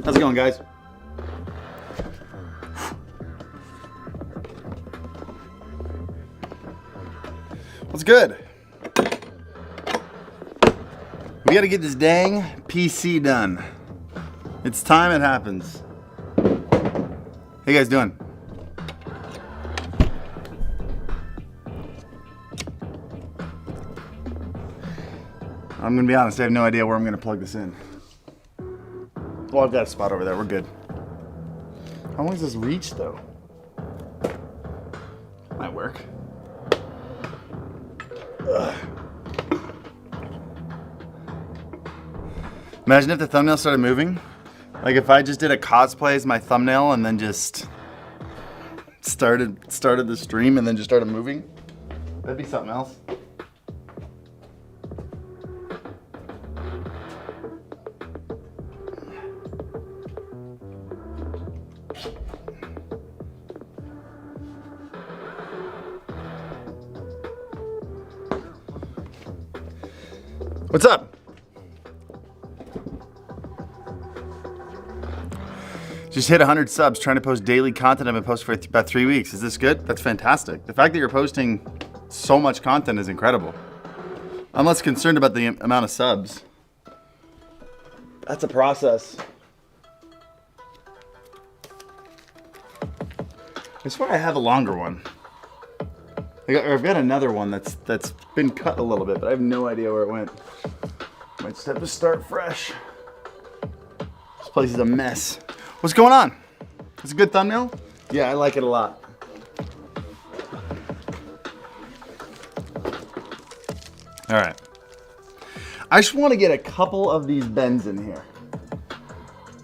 How's it going, guys? What's good? We gotta get this dang PC done. It's time it happens. How you guys doing? I'm gonna be honest, I have no idea where I'm gonna plug this in. Well, I've got a spot over there, we're good. How long does this reach though? Might work. Ugh. Imagine if the thumbnail started moving. Like if I just did a cosplay as my thumbnail and then just started the stream and then just started moving. That'd be something else. What's up? Just hit 100 subs, trying to post daily content. I've been posting for about 3 weeks. Is this good? That's fantastic. The fact that you're posting so much content is incredible. I'm less concerned about the amount of subs. That's a process. I swear I have a longer one. I've got another one that's been cut a little bit, but I have no idea where it went. Might just have to start fresh. This place is a mess. What's going on? It's a good thumbnail? Yeah, I like it a lot. All right. I just want to get a couple of these bends in here.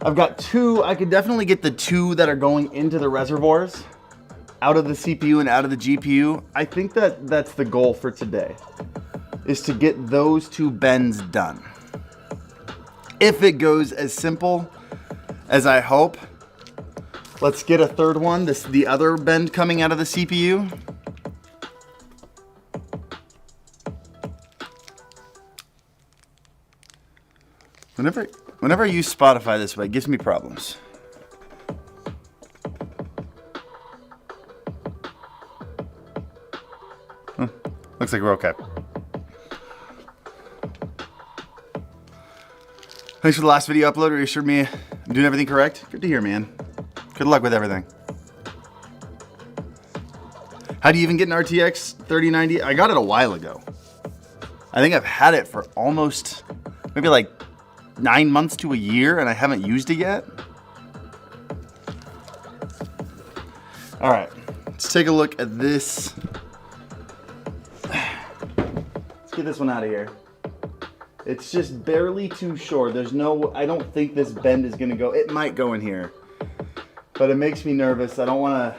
I've got two. I could definitely get the two that are going into the reservoirs out of the CPU and out of the GPU. I think that's the goal for today, is to get those two bends done. If it goes as simple as I hope, let's get a third one, the other bend coming out of the CPU. Whenever I use Spotify this way, it gives me problems. Looks like we're okay. Thanks for the last video upload. Reassured me I'm doing everything correct. Good to hear, man. Good luck with everything. How do you even get an RTX 3090? I got it a while ago. I think I've had it for almost maybe like 9 months to a year, and I haven't used it yet. All right, let's take a look at this. Let's get this one out of here. It's just barely too short. I don't think this bend is gonna go. It might go in here, but it makes me nervous. I don't wanna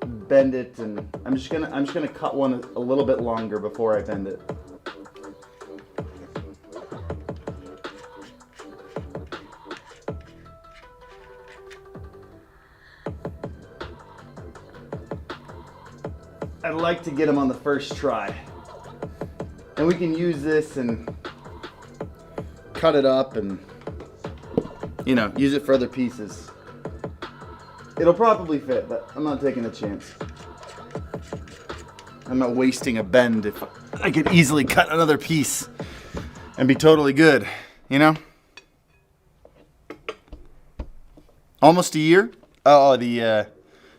bend it, and I'm just gonna cut one a little bit longer before I bend it. I'd like to get them on the first try. And we can use this and cut it up and, you know, use it for other pieces. It'll probably fit, but I'm not taking a chance. I'm not wasting a bend if I could easily cut another piece and be totally good, you know? Almost a year. Oh, the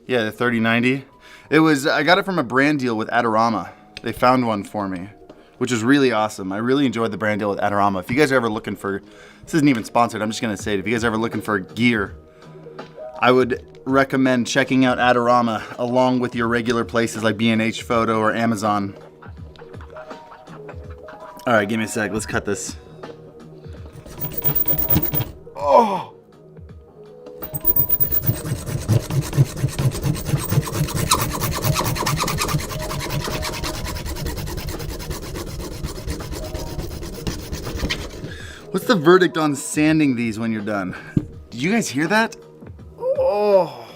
3090. I got it from a brand deal with Adorama. They found one for me, which is really awesome. I really enjoyed the brand deal with Adorama. If you guys are ever looking for, this isn't even sponsored, I'm just gonna say it. If you guys are ever looking for gear, I would recommend checking out Adorama along with your regular places like B&H Photo or Amazon. All right, give me a sec, let's cut this. Oh! What's the verdict on sanding these when you're done? Did you guys hear that? Oh.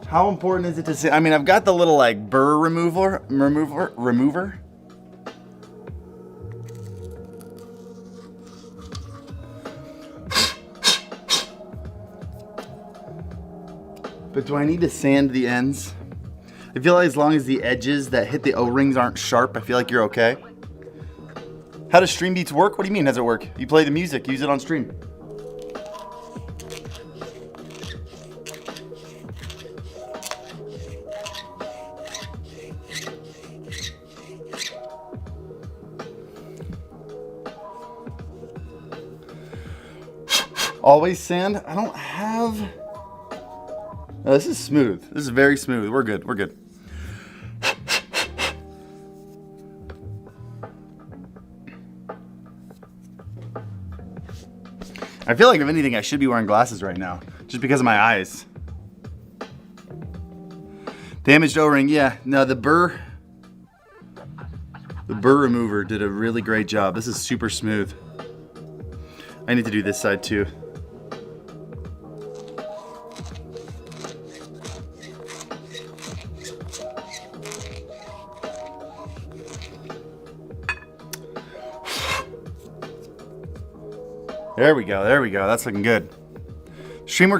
How important is it to sand? I mean, I've got the little like burr remover. But do I need to sand the ends? I feel like as long as the edges that hit the O-rings aren't sharp, I feel like you're okay. How does Stream Beats work? What do you mean, does it work? You play the music, use it on stream. Always sand. I don't have... Oh, this is smooth. This is very smooth. We're good. We're good. I feel like if anything, I should be wearing glasses right now, just because of my eyes. Damaged O-ring. Yeah. No, the burr remover did a really great job. This is super smooth. I need to do this side too. There we go, there we go. That's looking good. Stream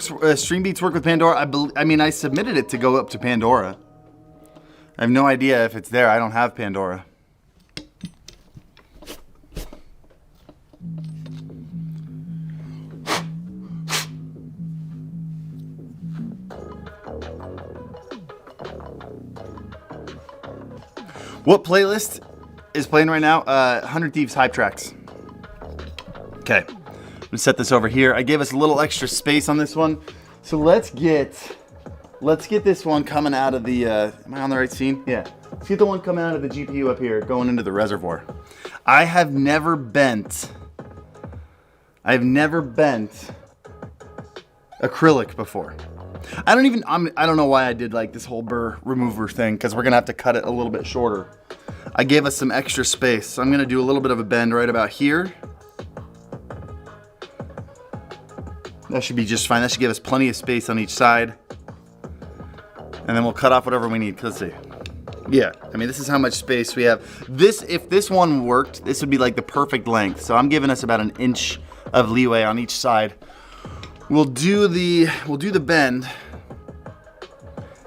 Beats work with Pandora. I mean, I submitted it to go up to Pandora. I have no idea if it's there. I don't have Pandora. What playlist is playing right now? 100 Thieves Hype Tracks. Okay. I'm gonna set this over here. I gave us a little extra space on this one. So let's get this one coming out of the, am I on the right scene? Yeah. Let's get the one coming out of the GPU up here, going into the reservoir. I have never bent acrylic before. I don't know why I did like this whole burr remover thing, because we're gonna have to cut it a little bit shorter. I gave us some extra space, so I'm gonna do a little bit of a bend right about here. That should be just fine. That should give us plenty of space on each side. And then we'll cut off whatever we need. Let's see. Yeah, I mean, this is how much space we have. If this one worked, this would be like the perfect length. So I'm giving us about an inch of leeway on each side. We'll do the bend,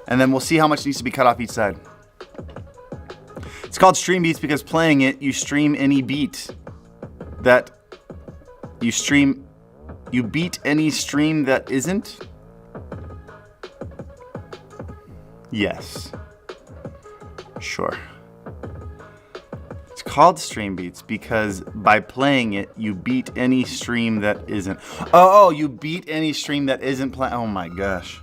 and then we'll see how much needs to be cut off each side. It's called Stream Beats because playing it, you stream any beat that you stream. You beat any stream that isn't? Yes. Sure. It's called Stream Beats because by playing it, you beat any stream that isn't. Oh, you beat any stream that isn't playing. Oh my gosh.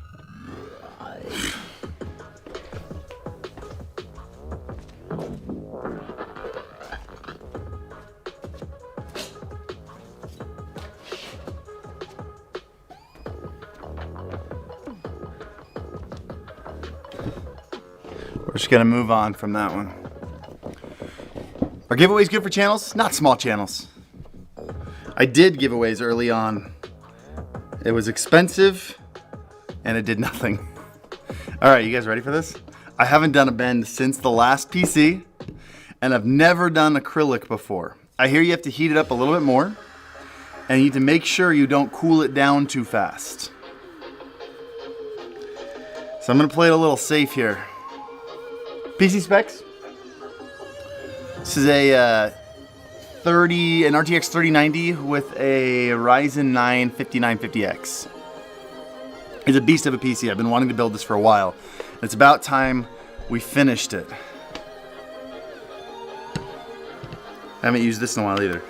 We're just gonna move on from that one. Are giveaways good for channels? Not small channels. I did giveaways early on. It was expensive and it did nothing. All right, you guys ready for this? I haven't done a bend since the last PC and I've never done acrylic before. I hear you have to heat it up a little bit more and you need to make sure you don't cool it down too fast. So I'm gonna play it a little safe here. PC specs. This is a an RTX 3090 with a Ryzen 9 5950X. It's a beast of a PC. I've been wanting to build this for a while. It's about time we finished it. I haven't used this in a while either.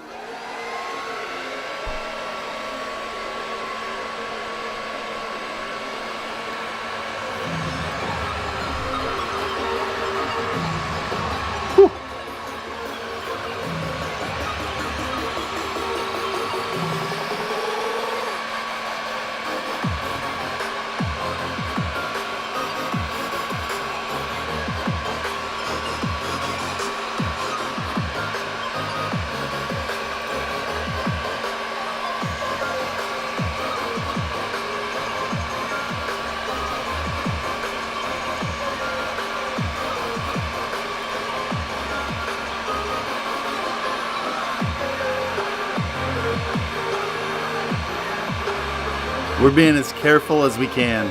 We're being as careful as we can.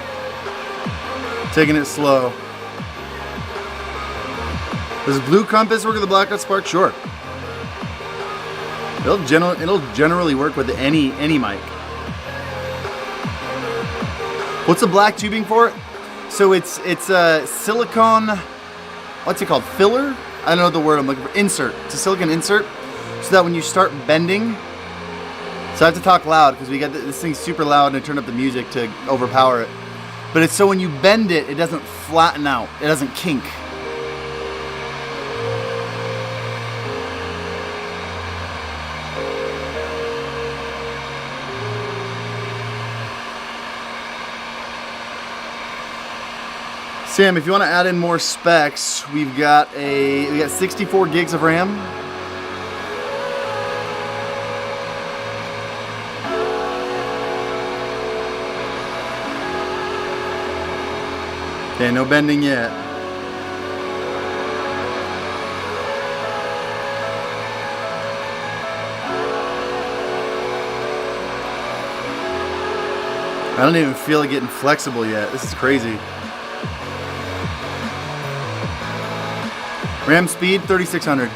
Taking it slow. Does blue compass work with the blackout spark? Sure. It'll generally work with any mic. What's the black tubing for? So it's a silicone, what's it called? Filler? I don't know the word I'm looking for. Insert. It's a silicone insert, so that when you start bending, so I have to talk loud because we got this thing's super loud and I turned up the music to overpower it. But it's so when you bend it, it doesn't flatten out. It doesn't kink. Sam, if you want to add in more specs, we got 64 gigs of RAM. Okay, no bending yet. I don't even feel it getting flexible yet. This is crazy. RAM speed, 3600.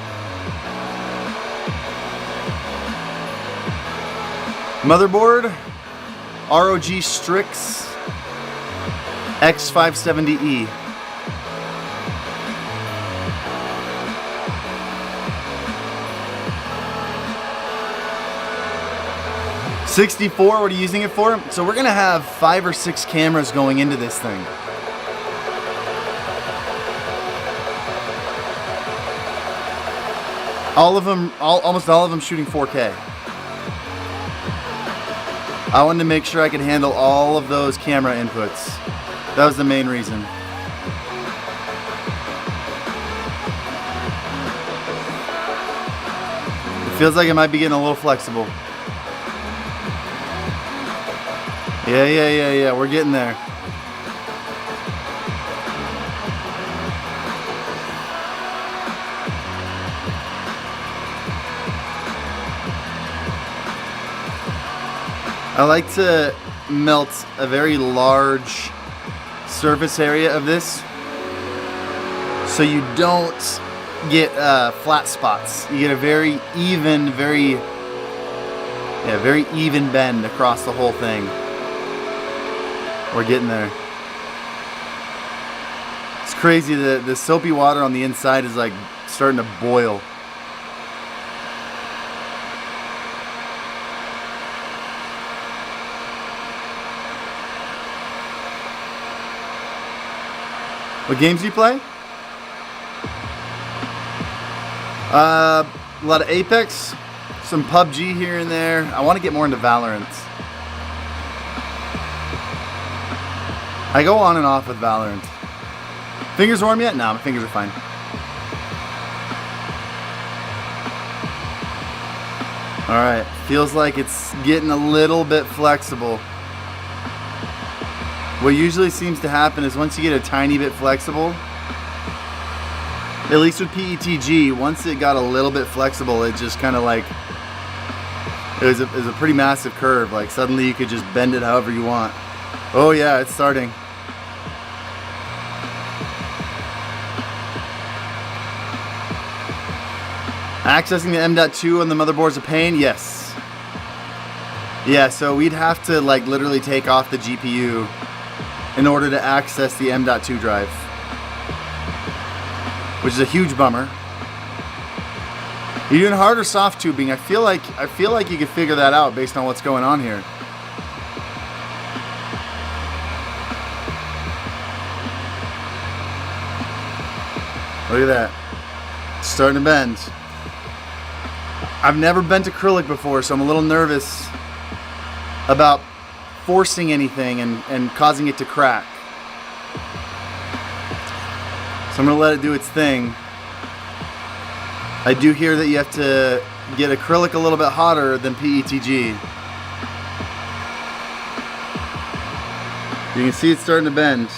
Motherboard, ROG Strix X570E. $64, what are you using it for? So we're gonna have 5 or 6 cameras going into this thing. All of them, almost all of them shooting 4K. I wanted to make sure I could handle all of those camera inputs. That was the main reason. It feels like it might be getting a little flexible. Yeah, we're getting there. I like to melt a very large surface area of this so you don't get flat spots. You get a very even, very even bend across the whole thing. We're getting there. It's crazy, the soapy water on the inside is like starting to boil. What games do you play? A lot of Apex, some PUBG here and there. I want to get more into Valorant. I go on and off with Valorant. Fingers warm yet? No, my fingers are fine. Alright, feels like it's getting a little bit flexible. What usually seems to happen is once you get a tiny bit flexible, at least with PETG, once it got a little bit flexible, it just kind of like, it was a pretty massive curve. Like suddenly you could just bend it however you want. Oh yeah, it's starting. Accessing the M.2 on the motherboard's a pain? Yes. Yeah, so we'd have to like literally take off the GPU in order to access the M.2 drive, which is a huge bummer. You're doing hard or soft tubing? I feel like you could figure that out based on what's going on here. Look at that. It's starting to bend. I've never bent acrylic before, so I'm a little nervous about forcing anything and causing it to crack. So I'm going to let it do its thing. I do hear that you have to get acrylic a little bit hotter than PETG. You can see it's starting to bend.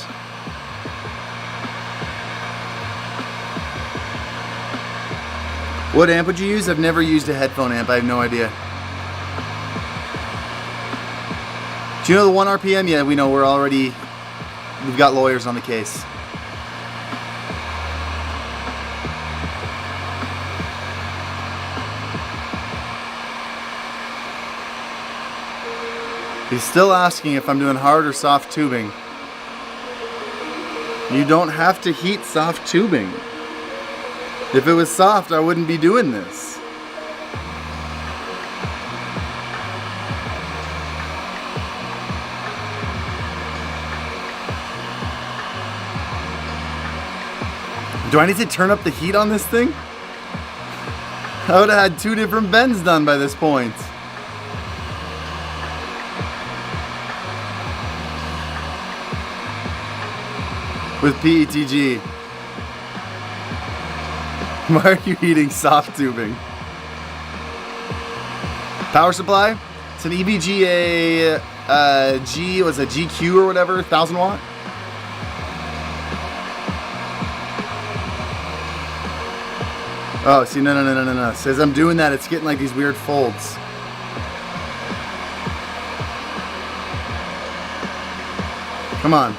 What amp would you use? I've never used a headphone amp. I have no idea. Do you know the 1 RPM? Yeah, we know we're already We've got lawyers on the case. He's still asking if I'm doing hard or soft tubing. You don't have to heat soft tubing. If it was soft, I wouldn't be doing this. Do I need to turn up the heat on this thing? I would have had 2 different bends done by this point. With PETG. Why are you heating soft tubing? Power supply? It's an EVGA G, was a GQ or whatever, 1000 watt. Oh, see, no. It says I'm doing that, it's getting like these weird folds. Come on.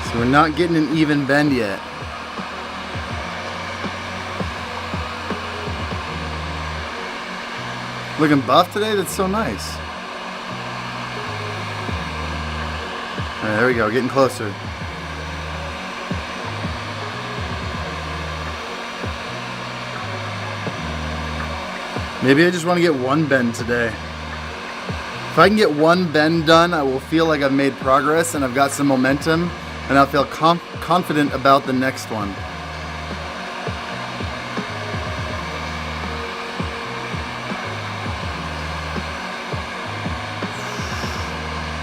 So we're not getting an even bend yet. Looking buff today? That's so nice. All right, there we go, getting closer. Maybe I just want to get one bend today. If I can get one bend done, I will feel like I've made progress and I've got some momentum, and I'll feel confident about the next one.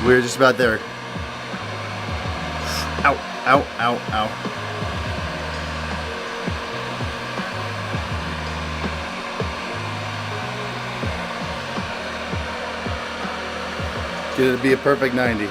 We're just about there. Ow, ow, ow, ow. Get it to be a perfect 90.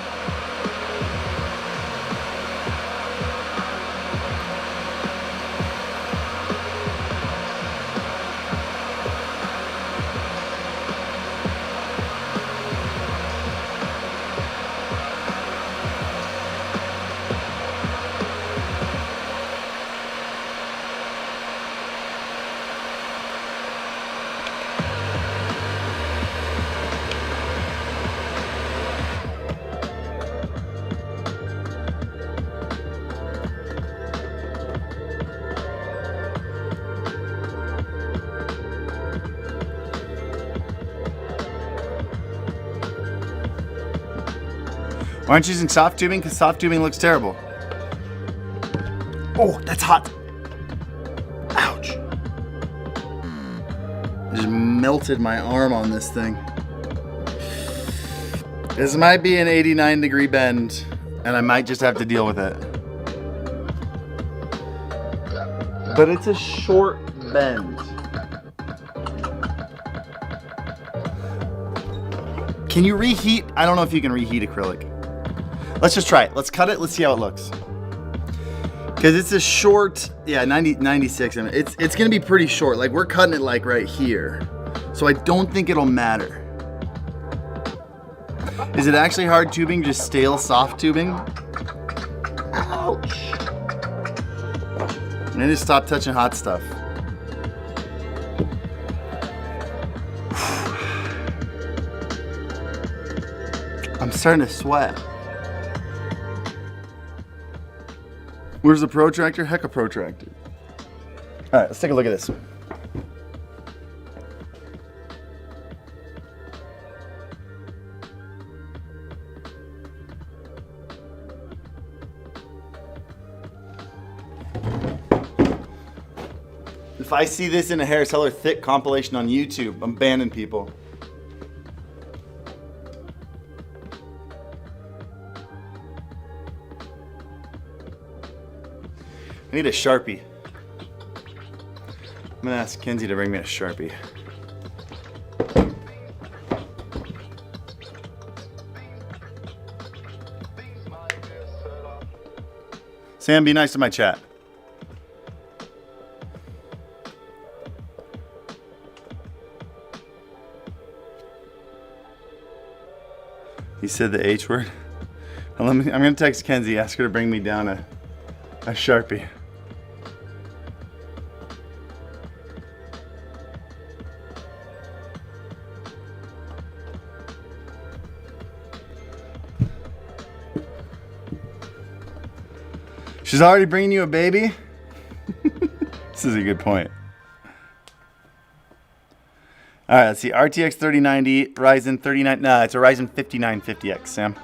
Why aren't you using soft tubing? Because soft tubing looks terrible. Oh, that's hot. Ouch. I just melted my arm on this thing. This might be an 89-degree bend, and I might just have to deal with it. But it's a short bend. Can you reheat? I don't know if you can reheat acrylic. Let's just try it. Let's cut it. Let's see how it looks. Because it's a short, yeah, 96. It's going to be pretty short. Like, we're cutting it like right here. So I don't think it'll matter. Is it actually hard tubing, just stale soft tubing? Ouch. I need to stop touching hot stuff. I'm starting to sweat. Where's the protractor? Heck, a protractor. All right, let's take a look at this. If I see this in a hair seller thick compilation on YouTube, I'm banning people. I need a Sharpie. I'm gonna ask Kenzie to bring me a Sharpie. Sam, be nice to my chat. He said the H word. Well, I'm gonna text Kenzie, ask her to bring me down a Sharpie. She's already bringing you a baby? This is a good point. All right, let's see. RTX 3090, Ryzen 39. No, it's a Ryzen 5950X, Sam.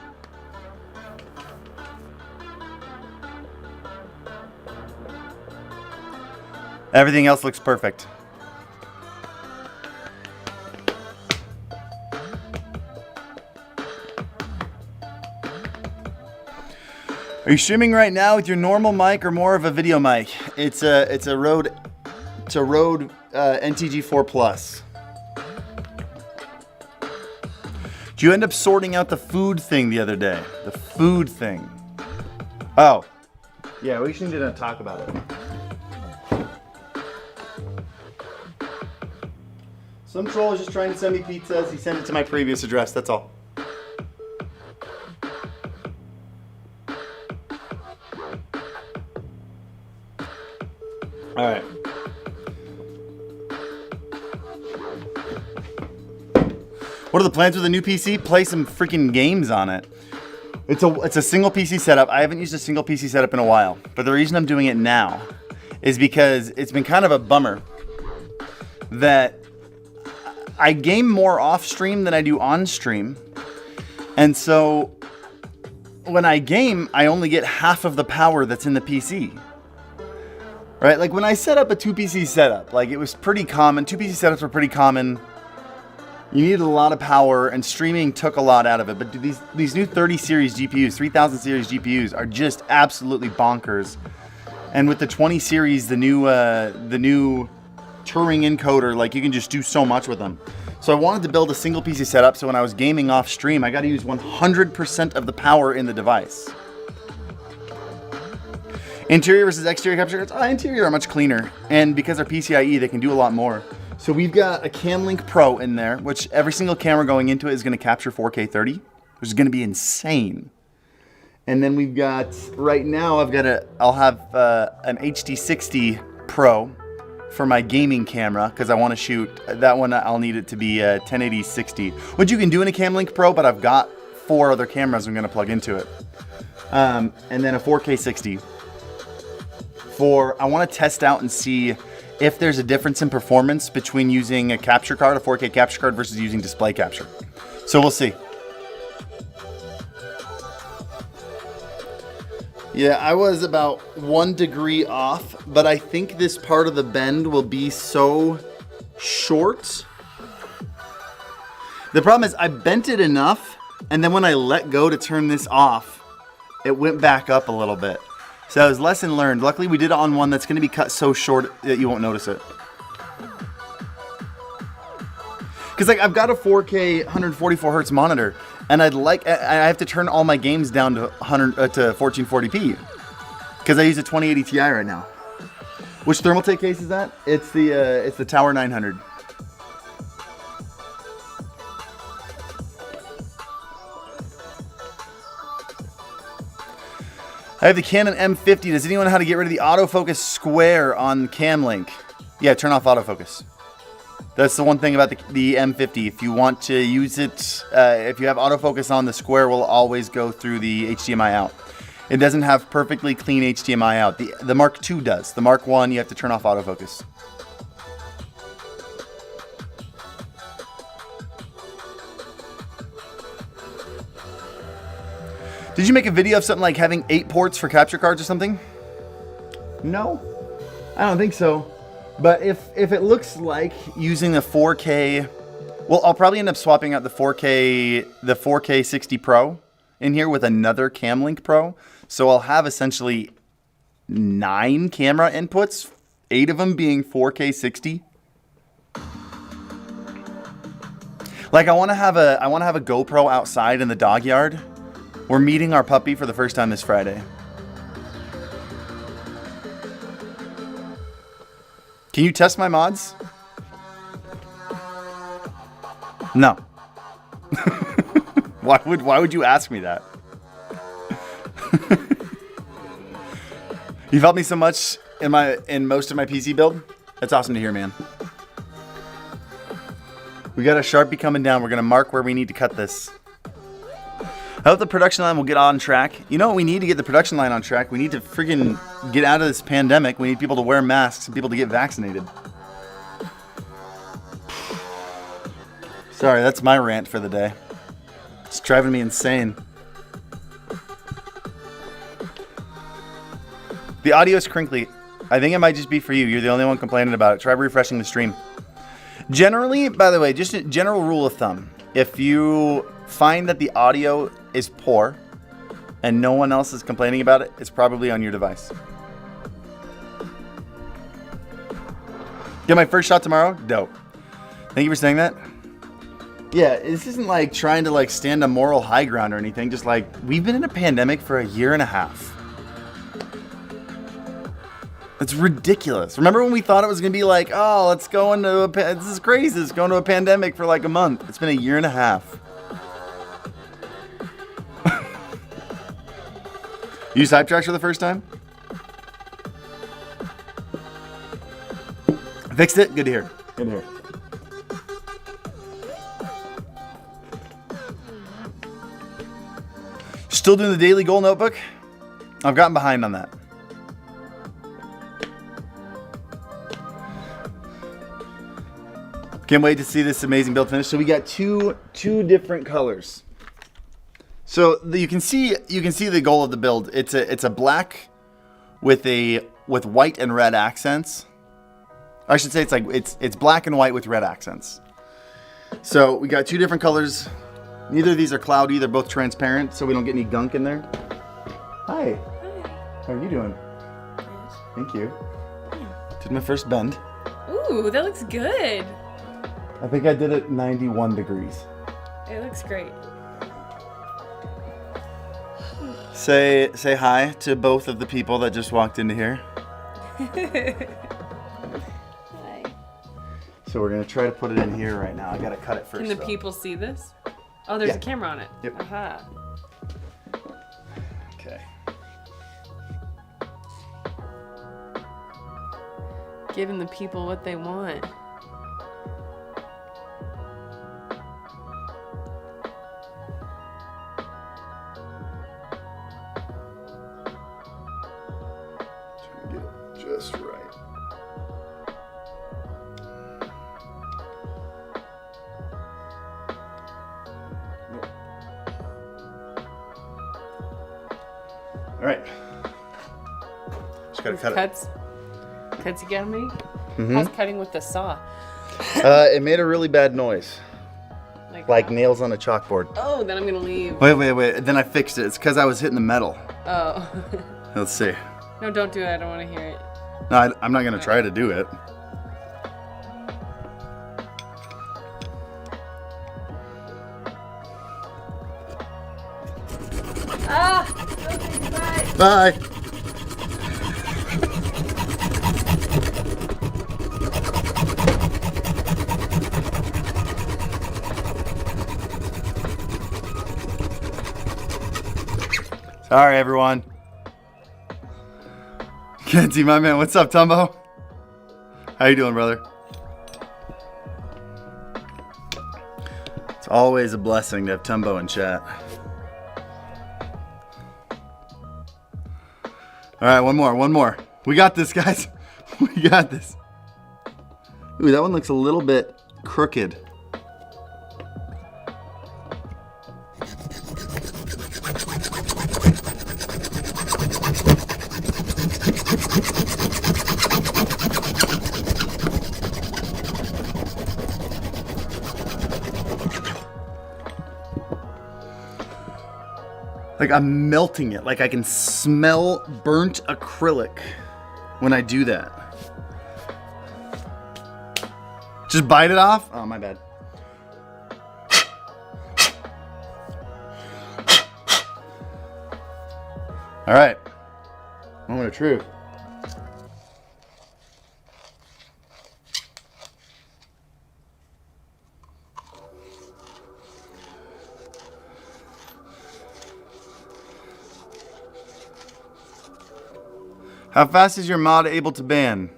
Everything else looks perfect. Are you streaming right now with your normal mic or more of a video mic? It's a Rode NTG4 Plus. Did you end up sorting out the food thing the other day? The food thing. Oh, yeah, we should need to talk about it. Some troll is just trying to send me pizzas. He sent it to my previous address. That's all. All right. What are the plans with the new PC? Play some freaking games on it. It's a single PC setup. I haven't used a single PC setup in a while, but the reason I'm doing it now is because it's been kind of a bummer that I game more off stream than I do on stream. And so when I game, I only get half of the power that's in the PC. Right? Like when I set up a 2PC setup, like it was pretty common. 2PC setups were pretty common. You needed a lot of power and streaming took a lot out of it. But these new 30 series GPUs, 3000 series GPUs are just absolutely bonkers. And with the 20 series, the new Turing encoder, like you can just do so much with them. So I wanted to build a single PC setup so when I was gaming off stream, I got to use 100% of the power in the device. Interior versus exterior capture cards? Interior are much cleaner. And because they're PCIe, they can do a lot more. So we've got a Camlink Pro in there, which every single camera going into it is going to capture 4K 30, which is going to be insane. And then we've got, right now, I'll have an HD60 Pro for my gaming camera because I want to shoot that one. I'll need it to be 1080 60, which you can do in a Camlink Pro, but I've got 4 other cameras I'm going to plug into it. And then a 4K 60. I want to test out and see if there's a difference in performance between using a capture card, a 4K capture card, versus using display capture. So we'll see. Yeah, I was about 1 degree off, but I think this part of the bend will be so short. The problem is I bent it enough, and then when I let go to turn this off, it went back up a little bit. So that was lesson learned. Luckily, we did it on one that's going to be cut so short that you won't notice it. Because like I've got a 4K 144 hertz monitor, and I have to turn all my games down to 1440p because I use a 2080 Ti right now. Which Thermaltake case is that? It's the Tower 900. I have the Canon M50. Does anyone know how to get rid of the autofocus square on Camlink? Yeah, turn off autofocus. That's the one thing about the M50. If you want to use it, if you have autofocus on, the square will always go through the HDMI out. It doesn't have perfectly clean HDMI out. The Mark II does. The Mark I, you have to turn off autofocus. Did you make a video of something like having 8 ports for capture cards or something? No, I don't think so. But if it looks like using the 4K, well, I'll probably end up swapping out the 4K 60 Pro in here with another Camlink Pro. So I'll have essentially 9 camera inputs, 8 of them being 4K 60. Like I want to have a GoPro outside in the dog yard. We're meeting our puppy for the first time this Friday. Can you test my mods? No. Why would you ask me that? You've helped me so much in most of my PC build. That's awesome to hear, man. We got a Sharpie coming down. We're gonna mark where we need to cut this. I hope the production line will get on track. You know what we need to get the production line on track? We need to friggin' get out of this pandemic. We need people to wear masks and people to get vaccinated. Sorry, that's my rant for the day. It's driving me insane. The audio is crinkly. I think it might just be for you. You're the only one complaining about it. Try refreshing the stream. Generally, by the way, just a general rule of thumb. If you find that the audio is poor and no one else is complaining about it, it's probably on your device. Get my first shot tomorrow? Dope. Thank you for saying that. Yeah, this isn't like trying to like stand a moral high ground or anything. Just like, we've been in a pandemic for a year and a half. It's ridiculous. Remember when we thought it was going to be like, oh, let's go into this is crazy. It's going to a pandemic for like a month. It's been a year and a half. You use Hype Tracks for the first time? Fixed it? Good to hear. Good to hear. Still doing the daily goal notebook? I've gotten behind on that. Can't wait to see this amazing build finish. So we got two different colors. So you can see the goal of the build. It's a black with white and red accents. I should say it's black and white with red accents. So we got two different colors. Neither of these are cloudy. They're both transparent, so we don't get any gunk in there. Hi. Hi. How are you doing? Good. Thank you. Did my first bend. Ooh, that looks good. I think I did it 91 degrees. It looks great. Say hi to both of the people that just walked into here. Hi. So we're gonna try to put it in here right now. I gotta cut it first. Can the people see this? Oh, there's a camera on it. Yep. Aha. Okay. Giving the people what they want. Just right. Nope. All right. Just gotta cut Cuts you got me? Mm-hmm. How's cutting with the saw? it. It made a really bad noise. Like nails on a chalkboard. Oh, then I'm gonna leave. Wait. Then I fixed it. It's because I was hitting the metal. Oh. Let's see. No, don't do it. I don't want to hear it. No, I'm not going to try to do it. Ah! Okay, Bye. Sorry, everyone. Can't see my man. What's up, Tumbo? How you doing, brother? It's always a blessing to have Tumbo in chat. All right, one more. We got this, guys. We got this. Ooh, that one looks a little bit crooked. Like I'm melting it. Like I can smell burnt acrylic when I do that. Just bite it off? Oh, my bad. All right. Moment of truth. How fast is your mod able to ban?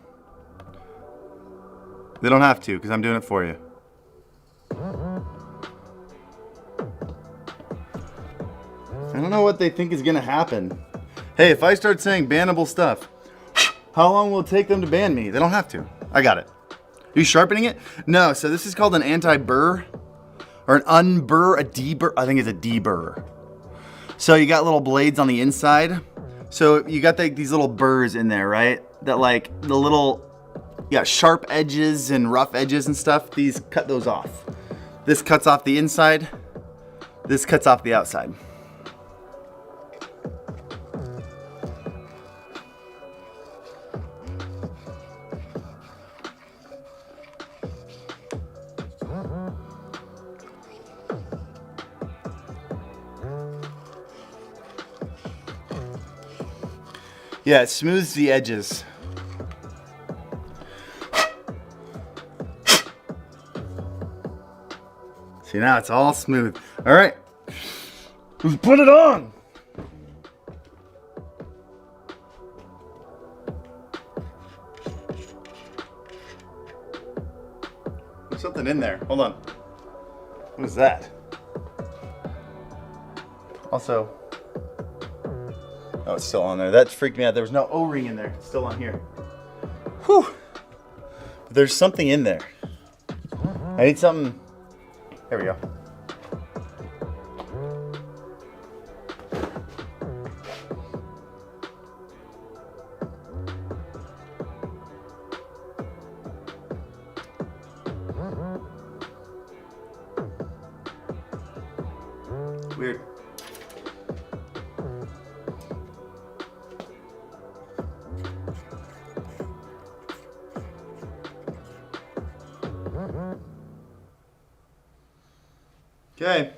They don't have to, because I'm doing it for you. I don't know what they think is gonna happen. Hey, if I start saying bannable stuff, how long will it take them to ban me? They don't have to. I got it. Are you sharpening it? No, so this is called an anti-burr, or an unburr, a deburr. I think it's a deburr. So you got little blades on the inside. So you got these little burrs in there, right? That like the little, sharp edges and rough edges and stuff. These cut those off. This cuts off the inside. This cuts off the outside. Yeah, it smooths the edges. See, now it's all smooth. All right, let's put it on. There's something in there. Hold on. What is that? Also, oh, it's still on there. That freaked me out. There was no O-ring in there. It's still on here. Whew. But there's something in there. I need something. There we go. Weird. Okay,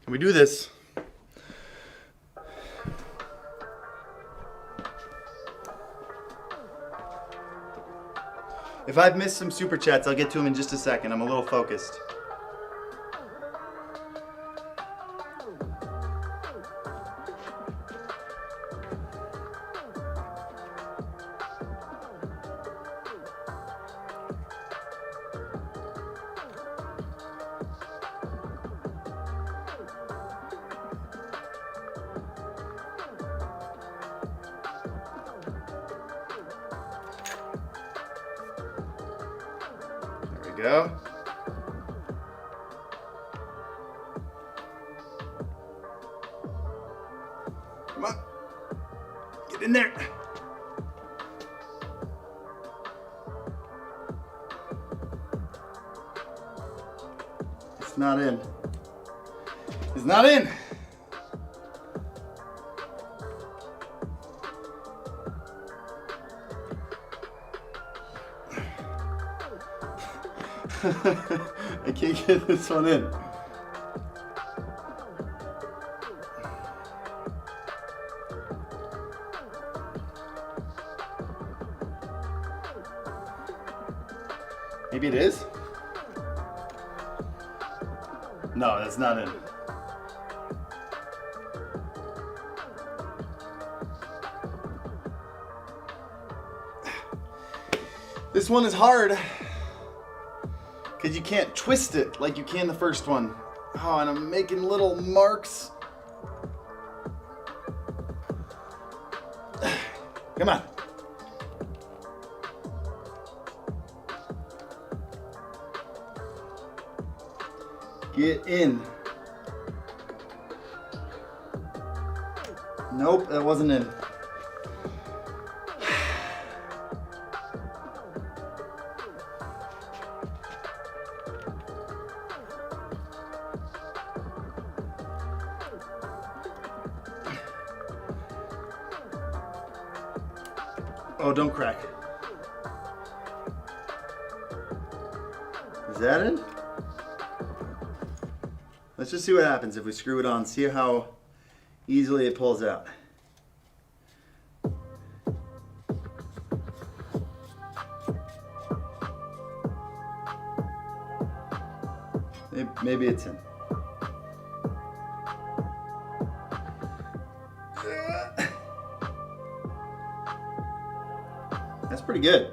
can we do this? If I've missed some super chats, I'll get to them in just a second. I'm a little focused. Go. Come on. Get in there. It's not in. It's not in. I can't get this one in. Maybe it is? No, that's not in. This one is hard. Because you can't twist it like you can the first one. Oh, and I'm making little marks. Come on. Get in. Nope, that wasn't in. Oh, don't crack. Is that in? Let's just see what happens if we screw it on. See how easily it pulls out. Maybe it's in. pretty good.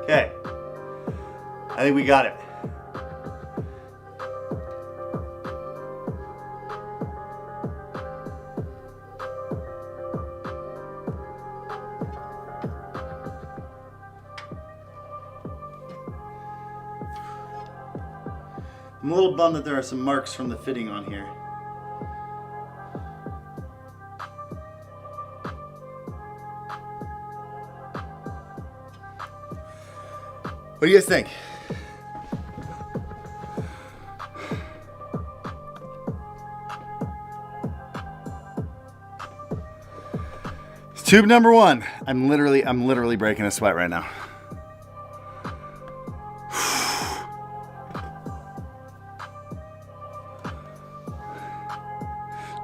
Okay. I think we got it. I'm a little bummed that there are some marks from the fitting on here. What do you guys think? Tube number one. I'm literally breaking a sweat right now.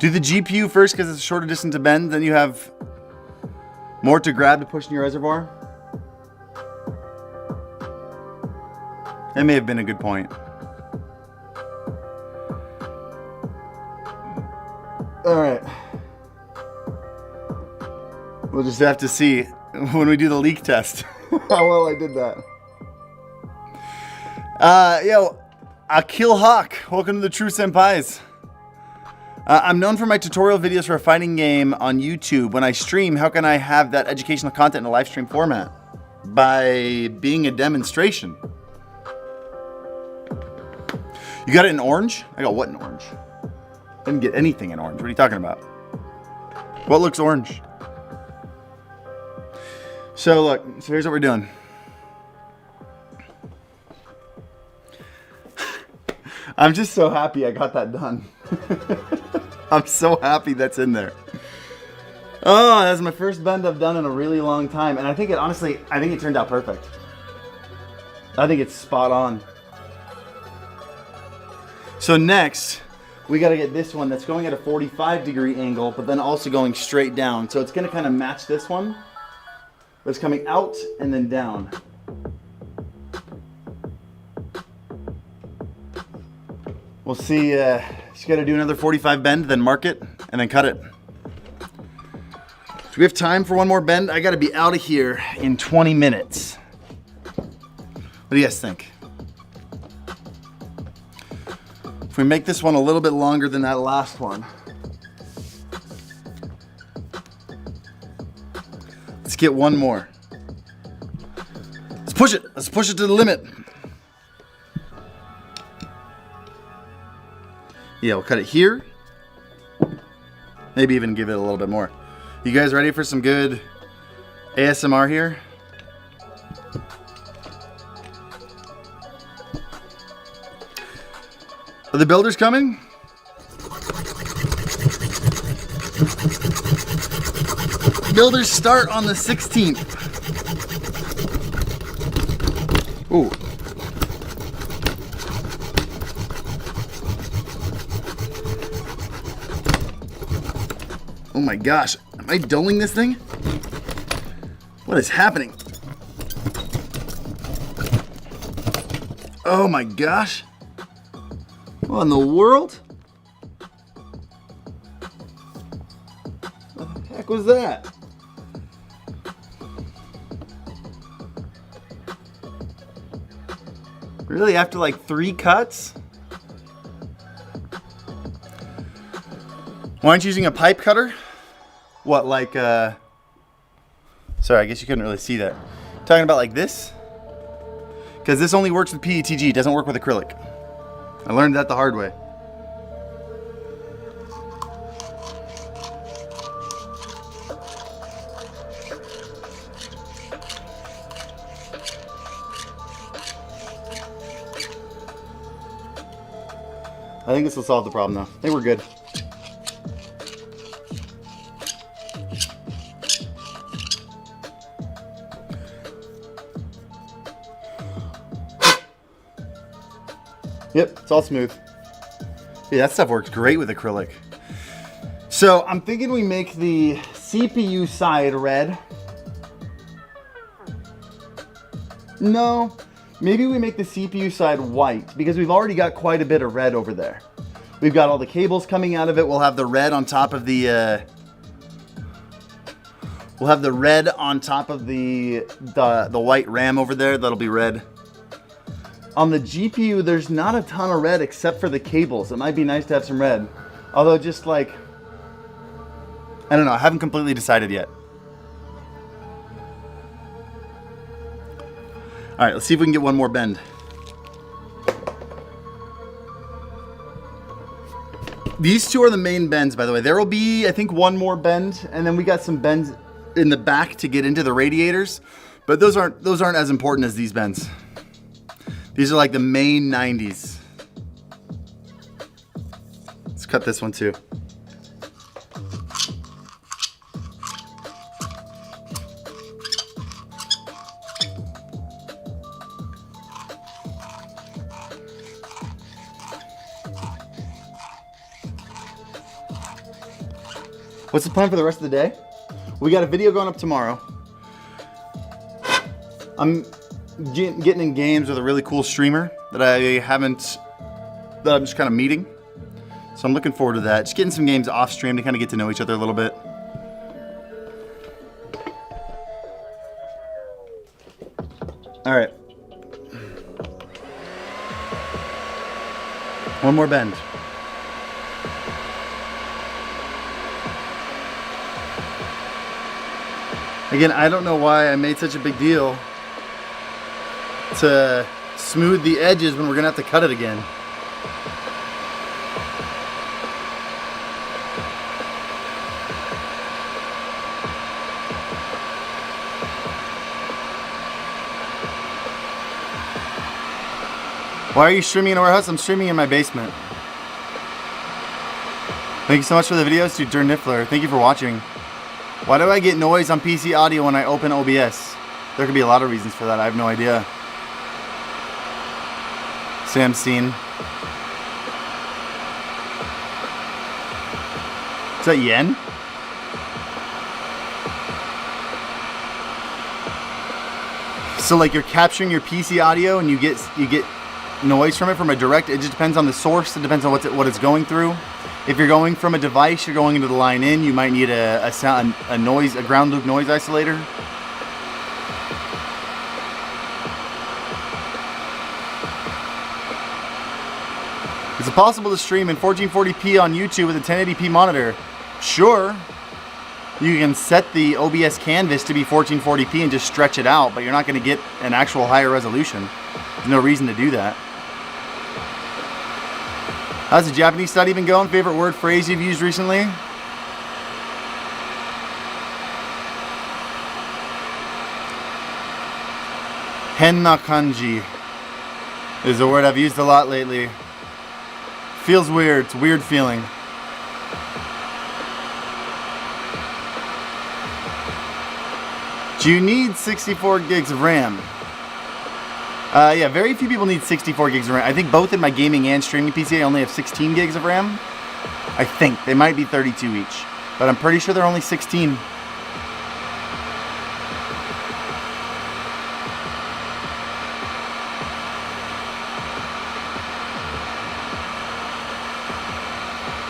Do the GPU first because it's a shorter distance to bend, then you have more to grab to push in your reservoir. That may have been a good point. All right. We'll just have to see when we do the leak test how well I did that. Yo, Akil Hawk, welcome to the True Senpais. I'm known for my tutorial videos for a fighting game on YouTube. When I stream, how can I have that educational content in a live stream format? By being a demonstration. You got it in orange? I got what in orange? Didn't get anything in orange. What are you talking about? What looks orange? So look, here's what we're doing. I'm just so happy I got that done. I'm so happy that's in there. Oh, that's my first bend I've done in a really long time. And I think it, honestly, I think it turned out perfect. I think it's spot on. So next, we got to get this one that's going at a 45-degree angle, but then also going straight down. So it's going to kind of match this one. But it's coming out and then down. We'll see, just got to do another 45 bend, then mark it, and then cut it. Do we have time for one more bend? I got to be out of here in 20 minutes. What do you guys think? If we make this one a little bit longer than that last one. Let's get one more. Let's push it. Let's push it to the limit. Yeah, we'll cut it here. Maybe even give it a little bit more. You guys ready for some good ASMR here? Are the builders coming? Builders start on the 16th. Ooh. Oh my gosh, am I dulling this thing? What is happening? Oh my gosh. What in the world? What the heck was that? Really, after like 3 cuts? Why aren't you using a pipe cutter? What, like, sorry, I guess you couldn't really see that. Talking about like this? Because this only works with PETG, it doesn't work with acrylic. I learned that the hard way. I think this will solve the problem though. I think we're good. Yep, it's all smooth. Yeah, that stuff works great with acrylic. So I'm thinking we make the CPU side red. No, Maybe we make the CPU side white because we've already got quite a bit of red over there. We've got all the cables coming out of it. We'll have the red on top of the the white RAM over there. That'll be red. On the GPU, there's not a ton of red except for the cables. It might be nice to have some red. Although just like, I don't know, I haven't completely decided yet. All right, let's see if we can get one more bend. These two are the main bends, by the way. There will be, I think, one more bend, and then we got some bends in the back to get into the radiators, but those aren't as important as these bends. These are like the main 90s. Let's cut this one too. What's the plan for the rest of the day? We got a video going up tomorrow. I'm getting in games with a really cool streamer that I'm just kind of meeting. So I'm looking forward to that. Just getting some games off stream to kind of get to know each other a little bit. All right. One more bend. Again, I don't know why I made such a big deal to smooth the edges when we're gonna have to cut it again. Why are you streaming in a warehouse? I'm streaming in my basement. Thank you so much for the videos to Dur Niffler. Thank you for watching. Why do I get noise on PC audio when I open OBS? There could be a lot of reasons for that. I have no idea. Sam Steen. Is that Yen? So like you're capturing your PC audio and you get noise from it from a direct. It just depends on the source. It depends on what it's going through. If you're going from a device, you're going into the line in, you might need a ground loop noise isolator. Is it possible to stream in 1440p on YouTube with a 1080p monitor? Sure. You can set the OBS canvas to be 1440p and just stretch it out, but you're not going to get an actual higher resolution. There's no reason to do that. How's the Japanese study been going? Favorite word, phrase you've used recently? Henna kanji is a word I've used a lot lately. Feels weird. It's a weird feeling. Do you need 64 gigs of RAM? Yeah, very few people need 64 gigs of RAM. I think both in my gaming and streaming PC, I only have 16 gigs of RAM. I think. They might be 32 each. But I'm pretty sure they're only 16.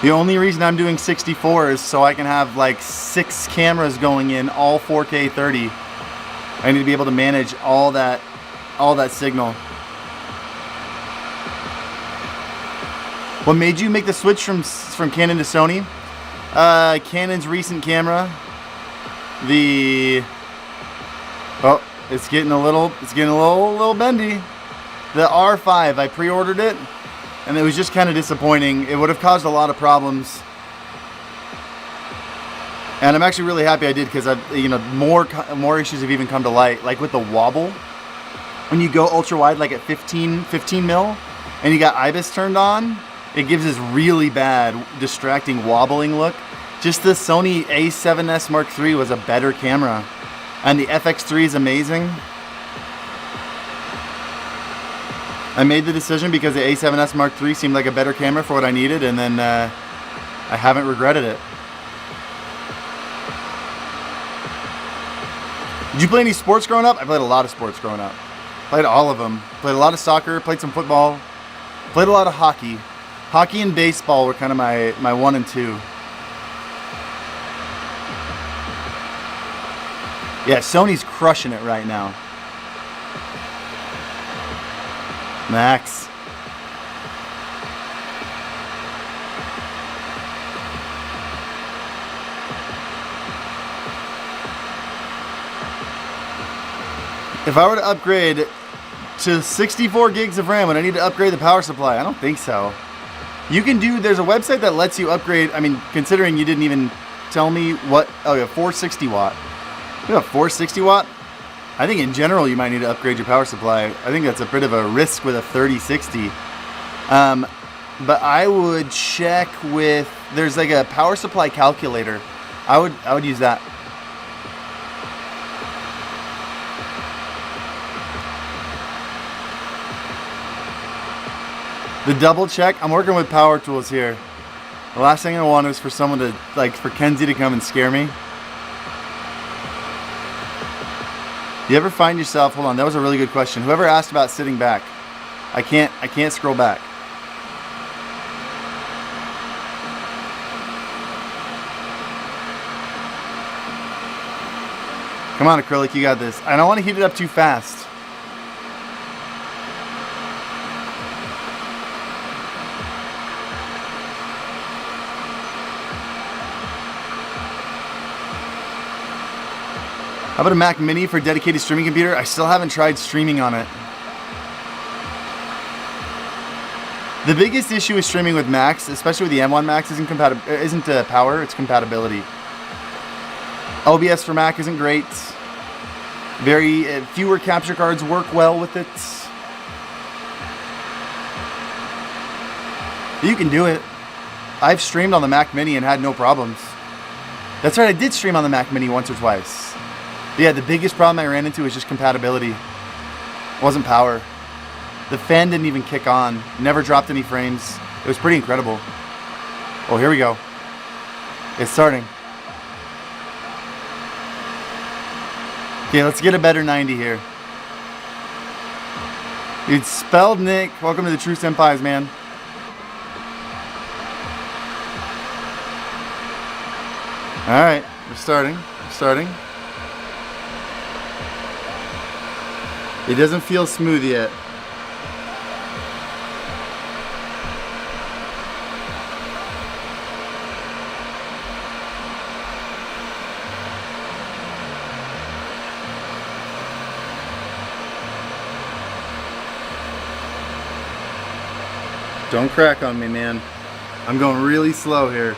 The only reason I'm doing 64 is so I can have like 6 cameras going in, all 4K 30. I need to be able to manage all that signal. What made you make the switch from Canon to Sony? Canon's recent camera. It's getting a little bendy. The R5, I pre-ordered it, and it was just kind of disappointing. It would have caused a lot of problems. And I'm actually really happy I did, because more issues have even come to light, like with the wobble. When you go ultra wide, like at 15 mil, and you got IBIS turned on, it gives this really bad, distracting wobbling look. Just the Sony A7S Mark III was a better camera, and the FX3 is amazing. I made the decision because the A7S Mark III seemed like a better camera for what I needed, and then I haven't regretted it. Did you play any sports growing up? I played a lot of sports growing up. Played all of them. Played a lot of soccer, played some football, played a lot of hockey. Hockey and baseball were kind of my 1 and 2. Yeah, Sony's crushing it right now. Max. If I were to upgrade to 64 gigs of RAM, would I need to upgrade the power supply? I don't think so. You can do, there's a website that lets you upgrade. I mean, considering you didn't even tell me what, oh yeah, 460 watt. You have 460 watt? I think in general you might need to upgrade your power supply. I think that's a bit of a risk with a 3060. But I would check with, there's like a power supply calculator. I would use that. The double check, I'm working with power tools here. The last thing I want is for someone to, like, for Kenzie to come and scare me. You ever find yourself, hold on, that was a really good question. Whoever asked about sitting back, I can't scroll back. Come on, acrylic, you got this. I don't want to heat it up too fast. How about a Mac Mini for a dedicated streaming computer? I still haven't tried streaming on it. The biggest issue with streaming with Macs, especially with the M1 Max, isn't power, it's compatibility. OBS for Mac isn't great. Fewer capture cards work well with it. You can do it. I've streamed on the Mac Mini and had no problems. That's right, I did stream on the Mac Mini once or twice. But yeah, the biggest problem I ran into was just compatibility. It wasn't power. The fan didn't even kick on. Never dropped any frames. It was pretty incredible. Oh, here we go. It's starting. Okay, let's get a better 90 here. Dude, Spelled Nick. Welcome to the True Senpais, man. Alright, we're starting. It doesn't feel smooth yet. Don't crack on me, man. I'm going really slow here.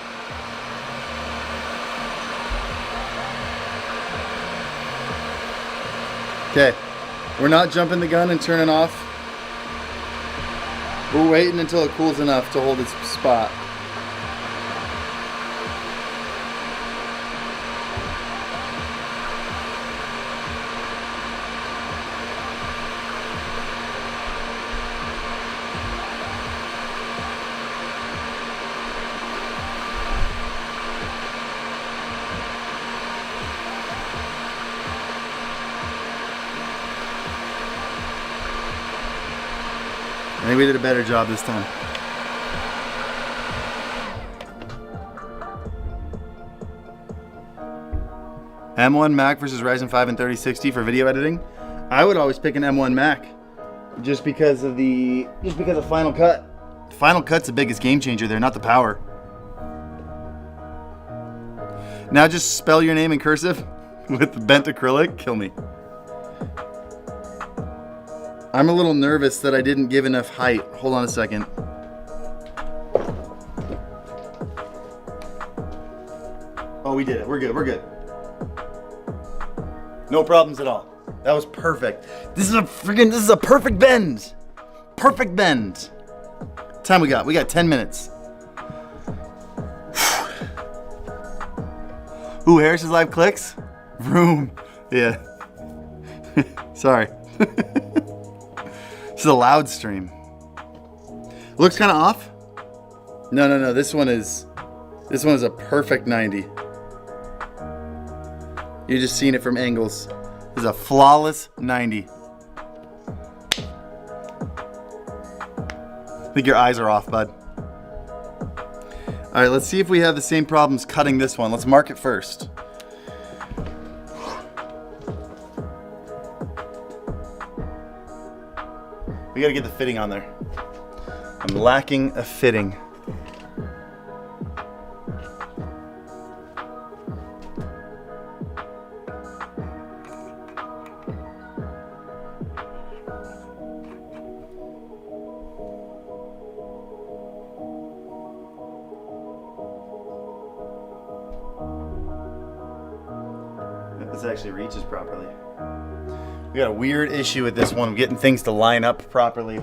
Okay, we're not jumping the gun and turning off. We're waiting until it cools enough to hold its spot. I think we did a better job this time. M1 Mac versus Ryzen 5 and 3060 for video editing. I would always pick an M1 Mac just because of Final Cut. Final Cut's the biggest game changer there, not the power. Now just spell your name in cursive with bent acrylic. Kill me. I'm a little nervous that I didn't give enough height. Hold on a second. Oh, we did it. We're good. No problems at all. That was perfect. This is a perfect bend. Perfect bend. Time we got? We got 10 minutes. Ooh, Harris's live clicks? Vroom. Yeah. Sorry. This is a loud stream. Looks kind of off. No. This one is a perfect 90. You're just seeing it from angles. This is a flawless 90. think your eyes are off, bud. All right, let's see if we have the same problems cutting this one. Let's mark it first. We gotta get the fitting on there. I'm lacking a fitting. This actually reaches properly. We got a weird issue with this one, getting things to line up properly.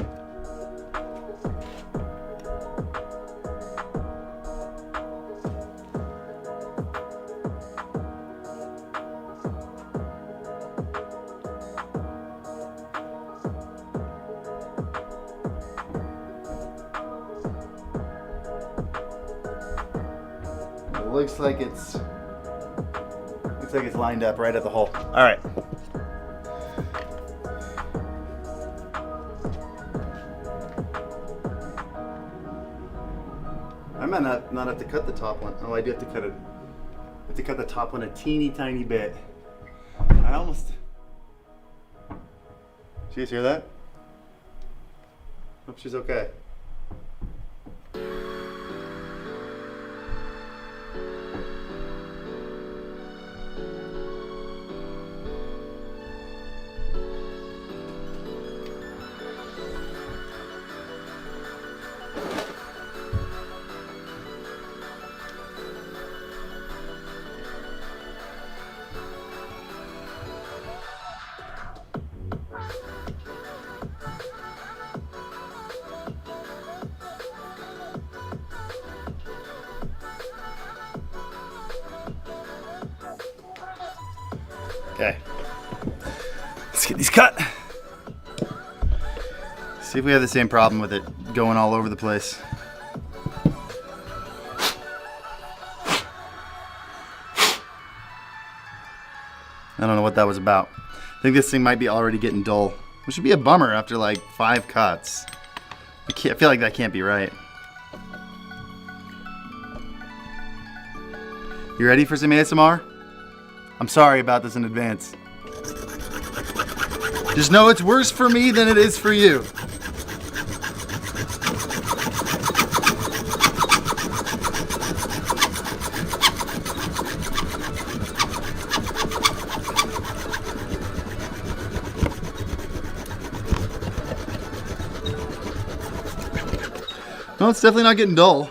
It looks like it's lined up right at the hole. All right. I might not have to cut the top one. Oh, I do have to cut it. I have to cut the top one a teeny tiny bit. I almost. Did you guys hear that? Hope she's okay. Okay, let's get these cut. See if we have the same problem with it going all over the place. I don't know what that was about. I think this thing might be already getting dull, which would be a bummer after like 5 cuts. I feel like that can't be right. You ready for some ASMR? I'm sorry about this in advance. Just know it's worse for me than it is for you. No, it's definitely not getting dull.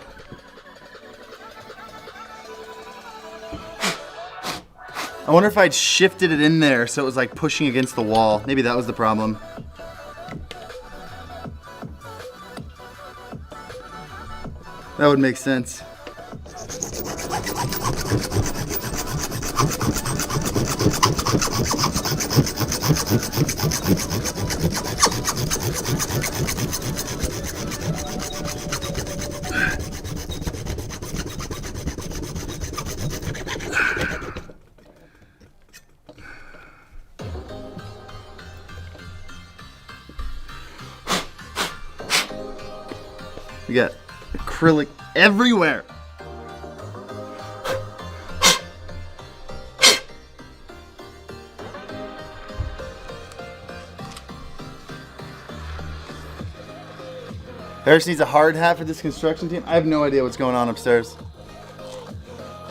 I wonder if I'd shifted it in there so it was like pushing against the wall. Maybe that was the problem. That would make sense. We got acrylic everywhere. Harris needs a hard hat for this construction team. I have no idea what's going on upstairs.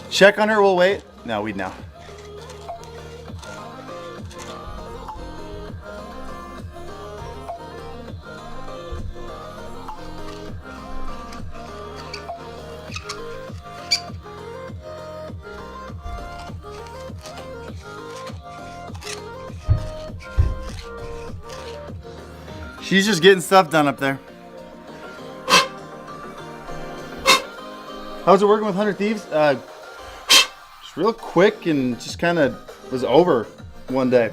Check on her, we'll wait. No, we'd know. She's just getting stuff done up there. How's it working with 100 Thieves? Just real quick and just kind of was over one day.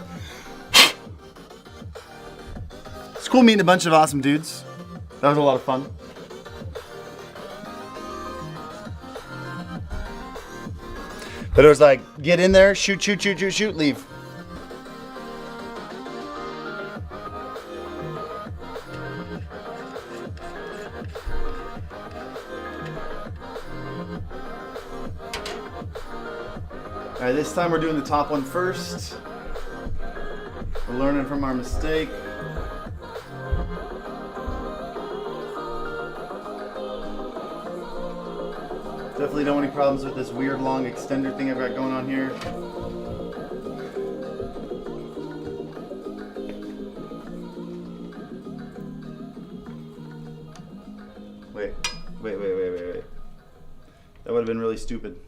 It's cool meeting a bunch of awesome dudes. That was a lot of fun. But it was like, get in there, shoot, shoot, shoot, shoot, shoot, leave. All right, this time we're doing the top one first. We're learning from our mistake. Definitely don't want any problems with this weird long extender thing I've got going on here. Wait. That would have been really stupid.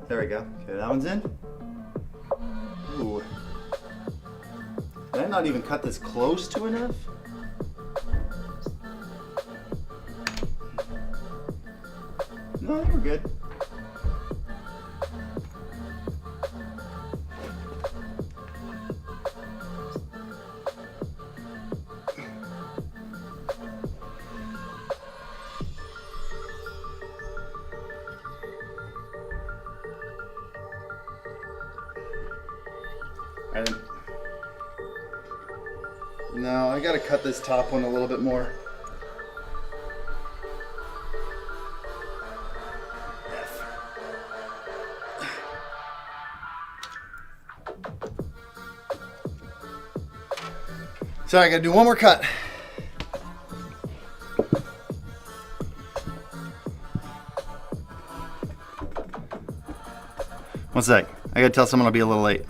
There we go. Okay, that one's in. Ooh. Did I not even cut this close to enough? No, I think we're good. No, I gotta cut this top one a little bit more. Sorry, I gotta do one more cut. One sec. I gotta tell someone I'll be a little late.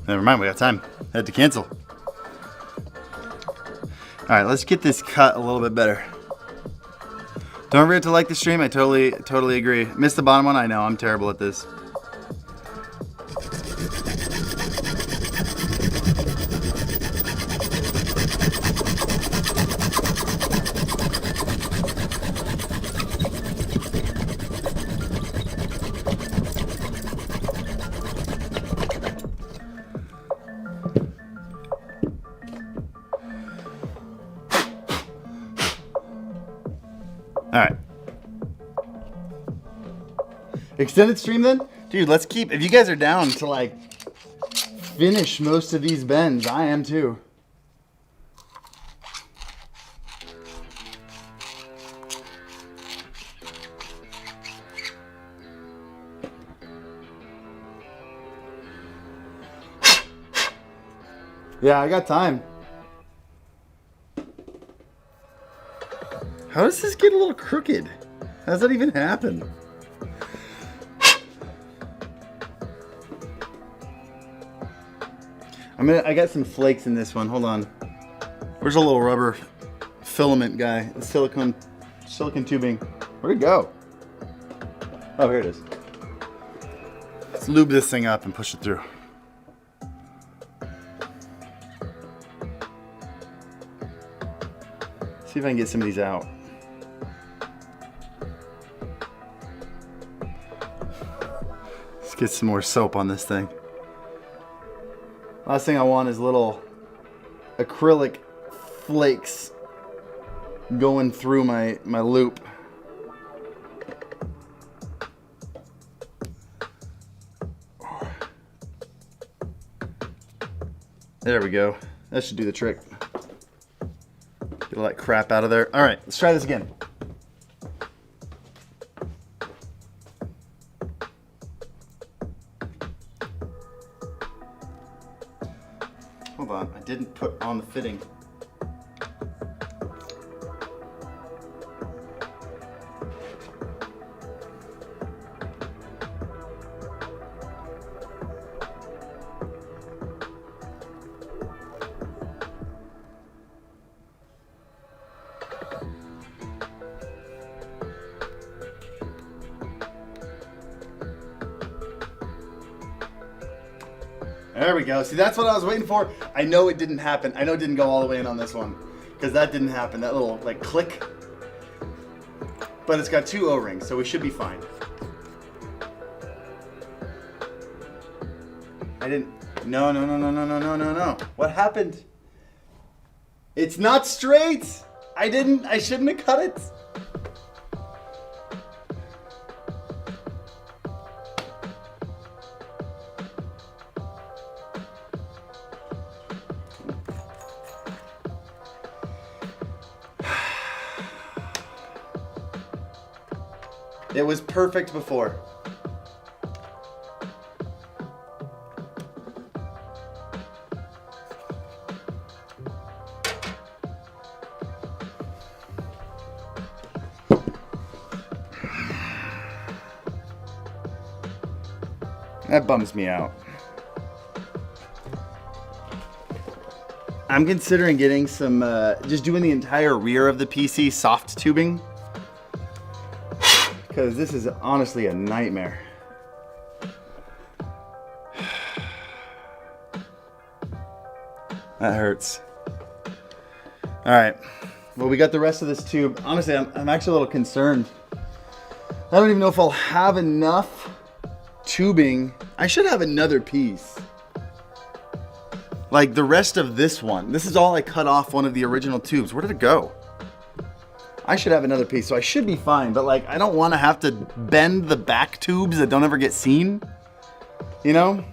Never mind, we got time. I had to cancel. All right, let's get this cut a little bit better. Don't forget to like the stream. I totally agree. Missed the bottom one. I know, I'm terrible at this. All right. Extended stream then? Dude, let's keep, if you guys are down to like finish most of these bends, I am too. Yeah, I got time. How does this get a little crooked? How does that even happen? I got some flakes in this one. Hold on. Where's a little rubber filament guy? The silicone tubing. Where'd it go? Oh, here it is. Let's lube this thing up and push it through. See if I can get some of these out. Let's get some more soap on this thing. Last thing I want is little acrylic flakes going through my loop. There we go. That should do the trick. Get all that crap out of there. All right, let's try this again. Hold on, I didn't put on the fitting. There we go. See, that's what I was waiting for. I know it didn't happen. I know it didn't go all the way in on this one because that didn't happen. That little like click. But it's got two O-rings, so we should be fine. I didn't. No. What happened? It's not straight. I shouldn't have cut it. It was perfect before. That bums me out. I'm considering getting some, just doing the entire rear of the PC soft tubing. Because this is honestly a nightmare. That hurts. All right. Well, we got the rest of this tube. Honestly, I'm actually a little concerned. I don't even know if I'll have enough tubing. I should have another piece. Like the rest of this one. This is all I cut off one of the original tubes. Where did it go? I should have another piece, so I should be fine. But like, I don't want to have to bend the back tubes that don't ever get seen. You know?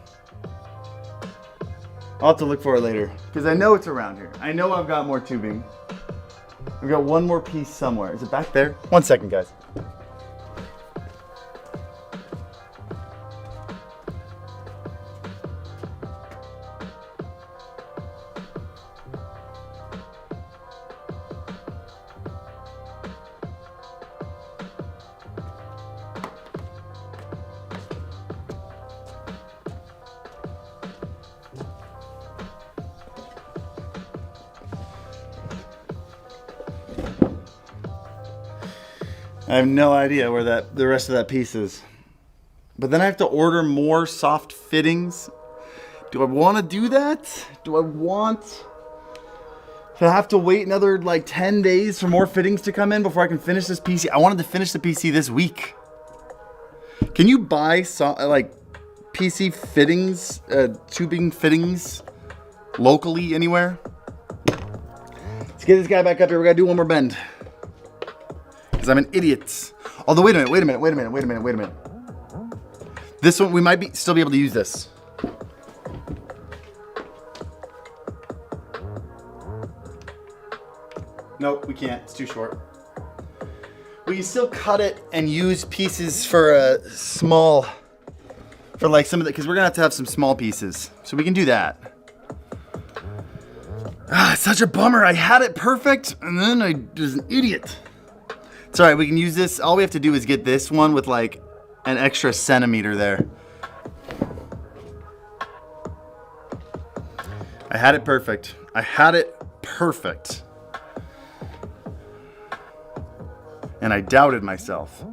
I'll have to look for it later. Because I know it's around here. I know I've got more tubing. We've got one more piece somewhere. Is it back there? 1 second, guys. I have no idea where the rest of that piece is. But then I have to order more soft fittings. Do I want to do that? Do I want to have to wait another like 10 days for more fittings to come in before I can finish this PC? I wanted to finish the PC this week. Can you buy like PC fittings, tubing fittings locally anywhere? Let's get this guy back up here. We gotta do one more bend. Because I'm an idiot. Although, wait a minute. This one, we might still be able to use this. Nope, we can't. It's too short. We can still cut it and use pieces for a small, for like some of the, because we're going to have some small pieces. So we can do that. Ah, it's such a bummer. I had it perfect, and then I was an idiot. It's all right, we can use this. All we have to do is get this one with like an extra centimeter there. I had it perfect. And I doubted myself.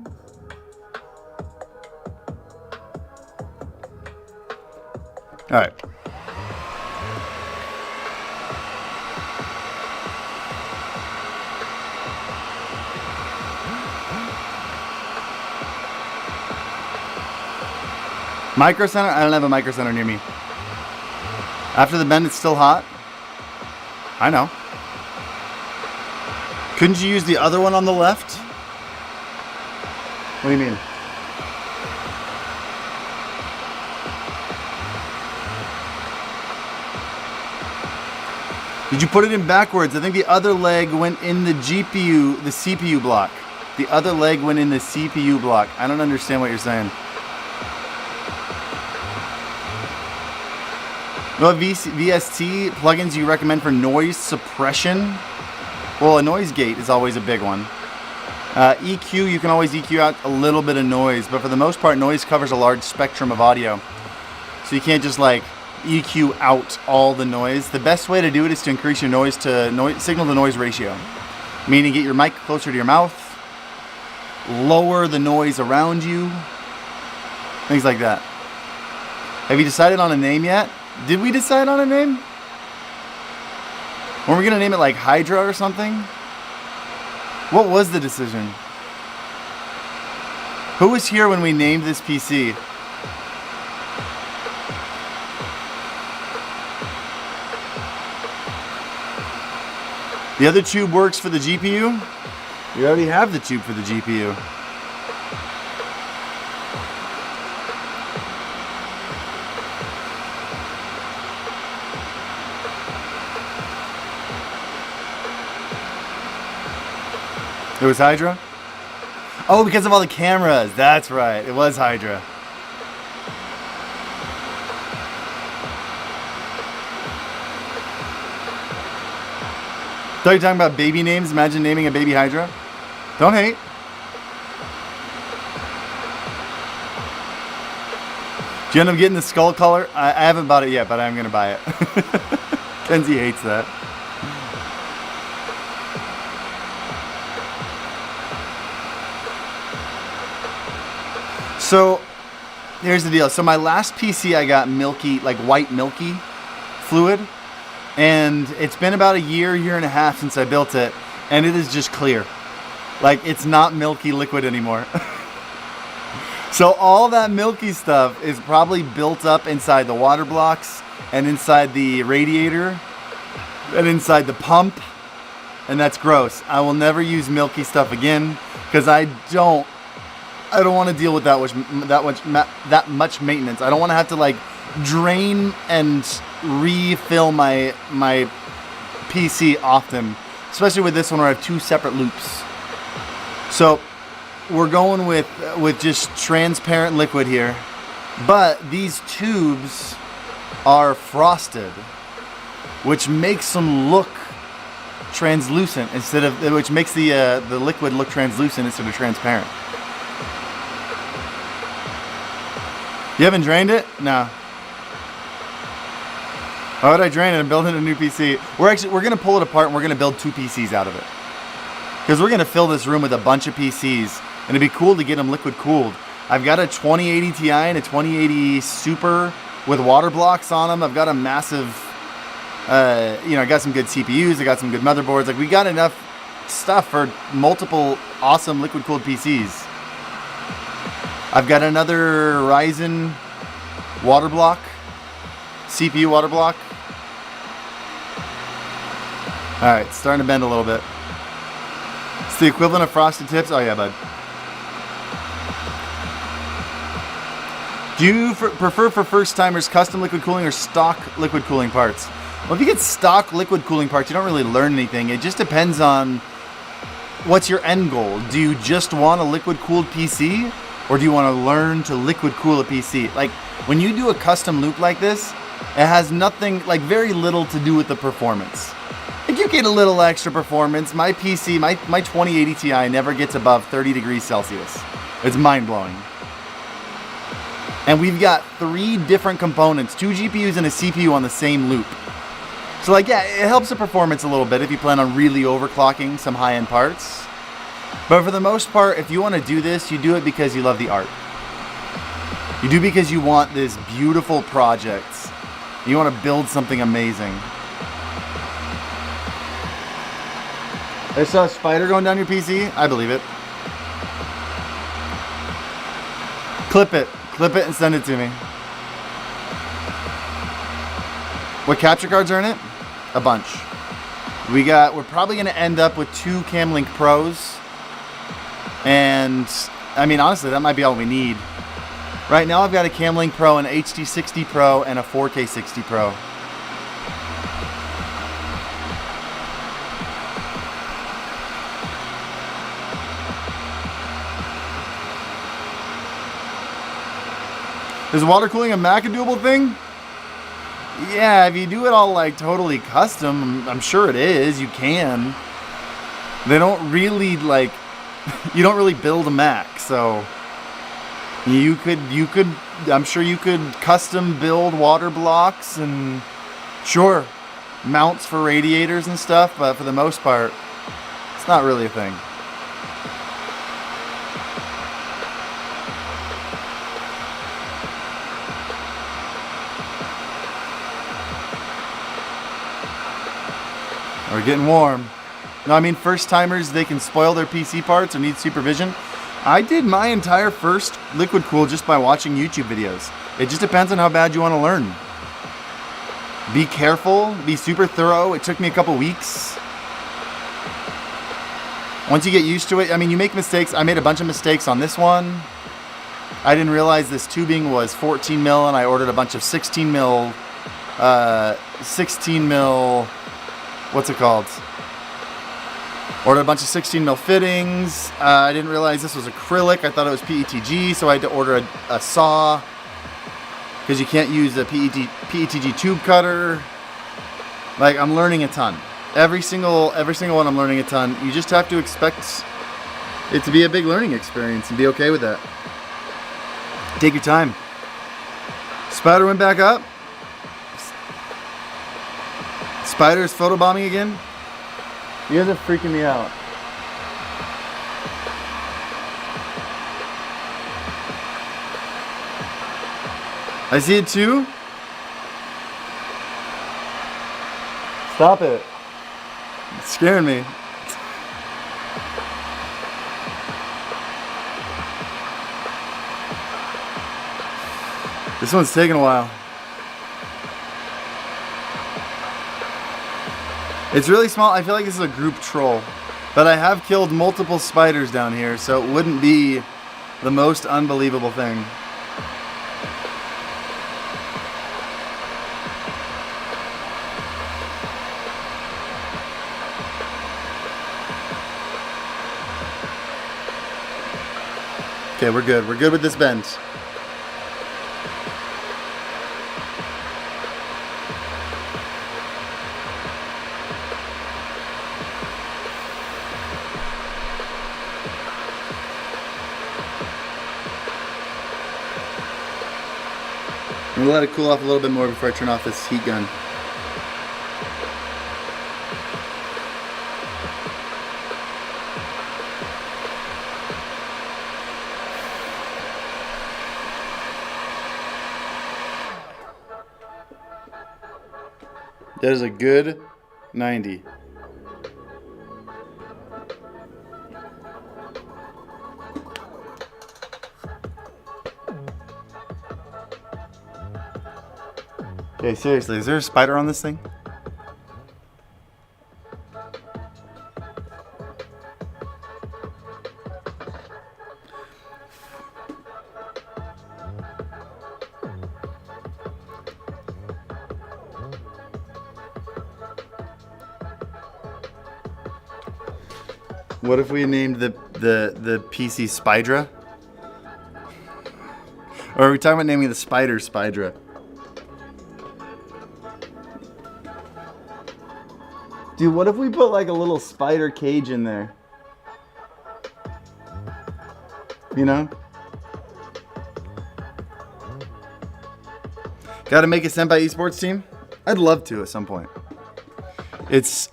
All right. Micro Center? I don't have a Micro Center near me. After the bend, it's still hot? I know. Couldn't you use the other one on the left? What do you mean? Did you put it in backwards? I think the other leg went in the GPU, the CPU block. The other leg went in the CPU block. I don't understand what you're saying. What VST plugins you recommend for noise suppression? Well, a noise gate is always a big one. EQ, you can always EQ out a little bit of noise, but for the most part, noise covers a large spectrum of audio. So you can't just like EQ out all the noise. The best way to do it is to increase your signal to noise ratio. Meaning get your mic closer to your mouth, lower the noise around you, things like that. Have you decided on a name yet? Did we decide on a name? Were we gonna name it like Hydra or something? What was the decision? Who was here when we named this PC? The other tube works for the GPU? We already have the tube for the GPU. It was Hydra? Oh, because of all the cameras. That's right. It was Hydra. Thought you were talking about baby names. Imagine naming a baby Hydra. Don't hate. Do you end up getting the skull color? I haven't bought it yet, but I'm going to buy it. Kenzie hates that. So, here's the deal. So my last PC, I got milky, like white milky fluid. And it's been about a year and a half since I built it. And it is just clear. Like, it's not milky liquid anymore. So all that milky stuff is probably built up inside the water blocks and inside the radiator and inside the pump. And that's gross. I will never use milky stuff again because I don't want to deal with that much maintenance. I don't want to have to like drain and refill my PC often, especially with this one where I have 2 separate loops. So we're going with just transparent liquid here, but these tubes are frosted, which makes them look translucent which makes the liquid look translucent instead of transparent. You haven't drained it? No. Why would I drain it? I'm building a new PC. We're gonna pull it apart and we're gonna build 2 PCs out of it. Because we're gonna fill this room with a bunch of PCs. And it'd be cool to get them liquid cooled. I've got a 2080 Ti and a 2080 Super with water blocks on them. I've got a massive, I got some good CPUs. I got some good motherboards. Like, we got enough stuff for multiple awesome liquid cooled PCs. I've got another Ryzen water block, CPU water block. All right, it's starting to bend a little bit. It's the equivalent of frosted tips. Oh yeah, bud. Do you prefer for first timers custom liquid cooling or stock liquid cooling parts? Well, if you get stock liquid cooling parts, you don't really learn anything. It just depends on what's your end goal. Do you just want a liquid cooled PC, or do you want to learn to liquid cool a PC? Like, when you do a custom loop like this, it has nothing, like very little to do with the performance. Like, you get a little extra performance. My PC, my 2080 Ti never gets above 30 degrees Celsius. It's mind-blowing. And we've got 3 different components, 2 GPUs and a CPU on the same loop. So like, yeah, it helps the performance a little bit if you plan on really overclocking some high-end parts. But for the most part, if you want to do this, you do it because you love the art. You do because you want this beautiful project. You want to build something amazing. I saw a spider going down your PC. I believe it. Clip it. Clip it and send it to me. What capture cards are in it? A bunch. We're probably going to end up with 2 Camlink Pros. And, I mean, honestly, that might be all we need. Right now, I've got a Camlink Pro, an HD60 Pro, and a 4K60 Pro. Is water cooling a Mac a doable thing? Yeah, if you do it all like totally custom, I'm sure it is. You can. They don't really like, you don't really build a Mac, so you could, I'm sure you could custom build water blocks and sure, mounts for radiators and stuff, but for the most part, it's not really a thing. We're getting warm. No, I mean, first timers, they can spoil their PC parts or need supervision. I did my entire first liquid cool just by watching YouTube videos. It just depends on how bad you want to learn. Be careful, be super thorough. It took me a couple weeks. Once you get used to it, I mean, you make mistakes. I made a bunch of mistakes on this one. I didn't realize this tubing was 14 mil and I ordered a bunch of 16 mil, what's it called? Ordered a bunch of 16 mil fittings. I didn't realize this was acrylic. I thought it was PETG, so I had to order a saw because you can't use a PETG tube cutter. Like, I'm learning a ton. Every single one I'm learning a ton. You just have to expect it to be a big learning experience and be okay with that. Take your time. Spider went back up. Spider's photobombing again. You guys are freaking me out. I see it too. Stop it. It's scaring me. This one's taking a while. It's really small. I feel like this is a group troll. But I have killed multiple spiders down here, so it wouldn't be the most unbelievable thing. Okay, we're good. We're good with this bend. I'm gonna let it cool off a little bit more before I turn off this heat gun. That is a good 90. Okay, seriously, is there a spider on this thing? What if we named the PC Spydra? Or are we talking about naming the spider Spydra? Dude, what if we put like a little spider cage in there? You know? Gotta make a Senpai esports team? I'd love to at some point.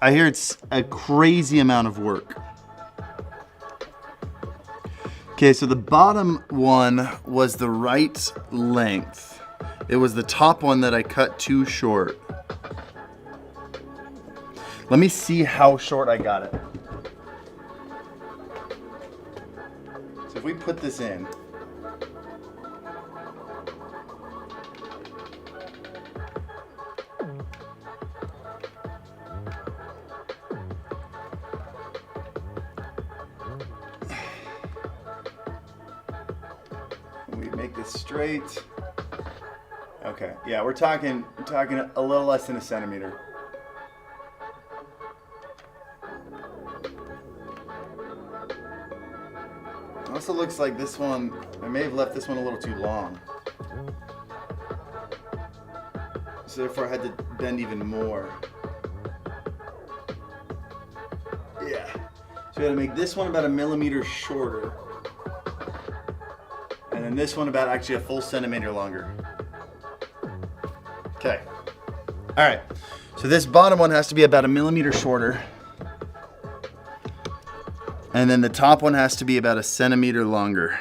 I hear it's a crazy amount of work. Okay, so the bottom one was the right length. It was the top one that I cut too short. Let me see how short I got it. So if we put this in. We make this straight. Okay, yeah, we're talking a little less than a centimeter. Also looks like this one, I may have left this one a little too long. So therefore I had to bend even more. Yeah. So we gotta make this one about a millimeter shorter. And then this one about actually a full centimeter longer. Okay. All right. So this bottom one has to be about a millimeter shorter. And then the top one has to be about a centimeter longer.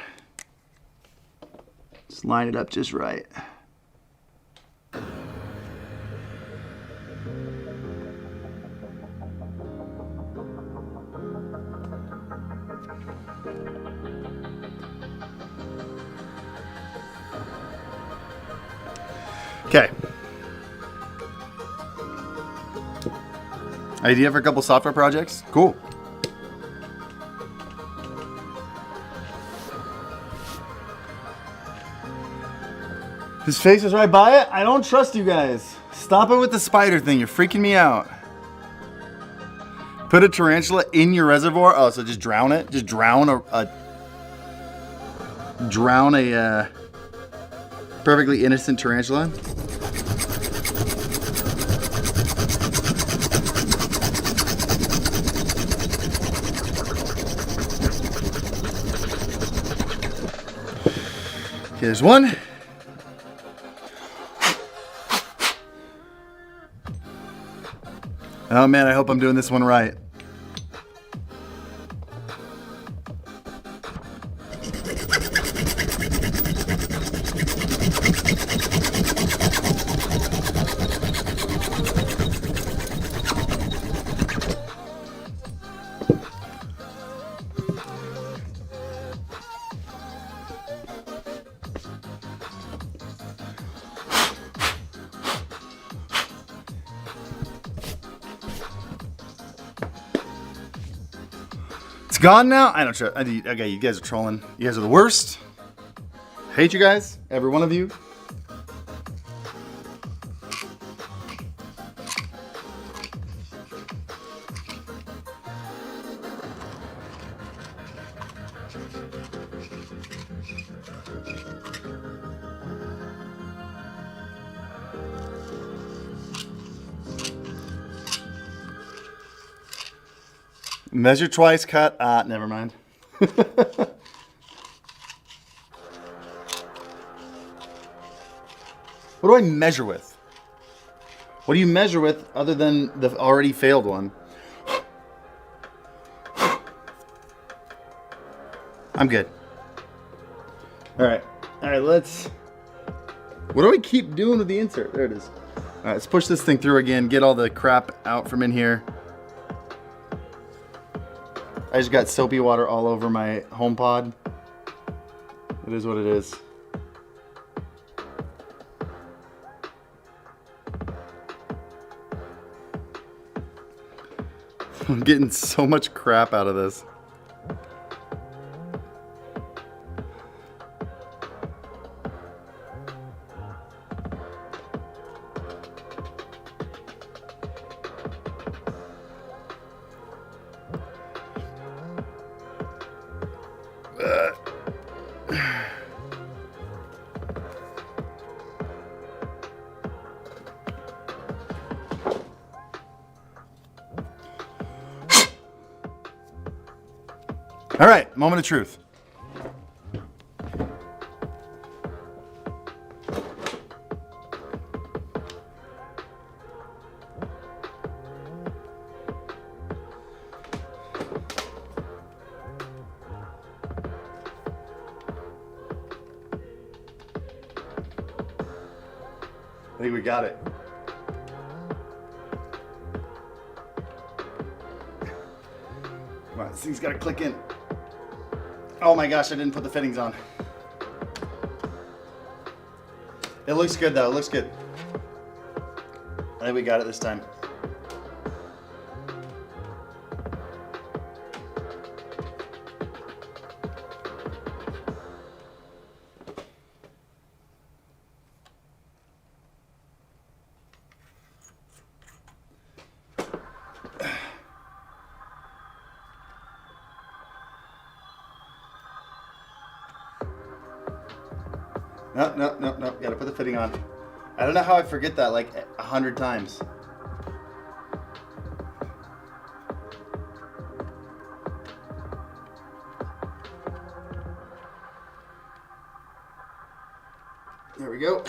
Just line it up just right. Okay. Idea for a couple software projects? Cool. His face is right by it. I don't trust you guys. Stop it with the spider thing. You're freaking me out. Put a tarantula in your reservoir. Oh, so just drown it. Just drown a perfectly innocent tarantula. Here's one. Oh man, I hope I'm doing this one right. It's gone now? I don't trust. Okay, you guys are trolling. You guys are the worst. Hate you guys, every one of you. Measure twice, cut. Never mind. What do I measure with? What do you measure with other than the already failed one? I'm good. All right, let's... What do I keep doing with the insert? There it is. All right, let's push this thing through again, get all the crap out from in here. I just got soapy water all over my HomePod. It is what it is. I'm getting so much crap out of this. All right, moment of truth. I think we got it. Come on, this thing's gotta click in. Oh my gosh, I didn't put the fittings on. It looks good though, it looks good. I think we got it this time. No. Gotta put the fitting on. I don't know how I forget that like 100 times. There we go.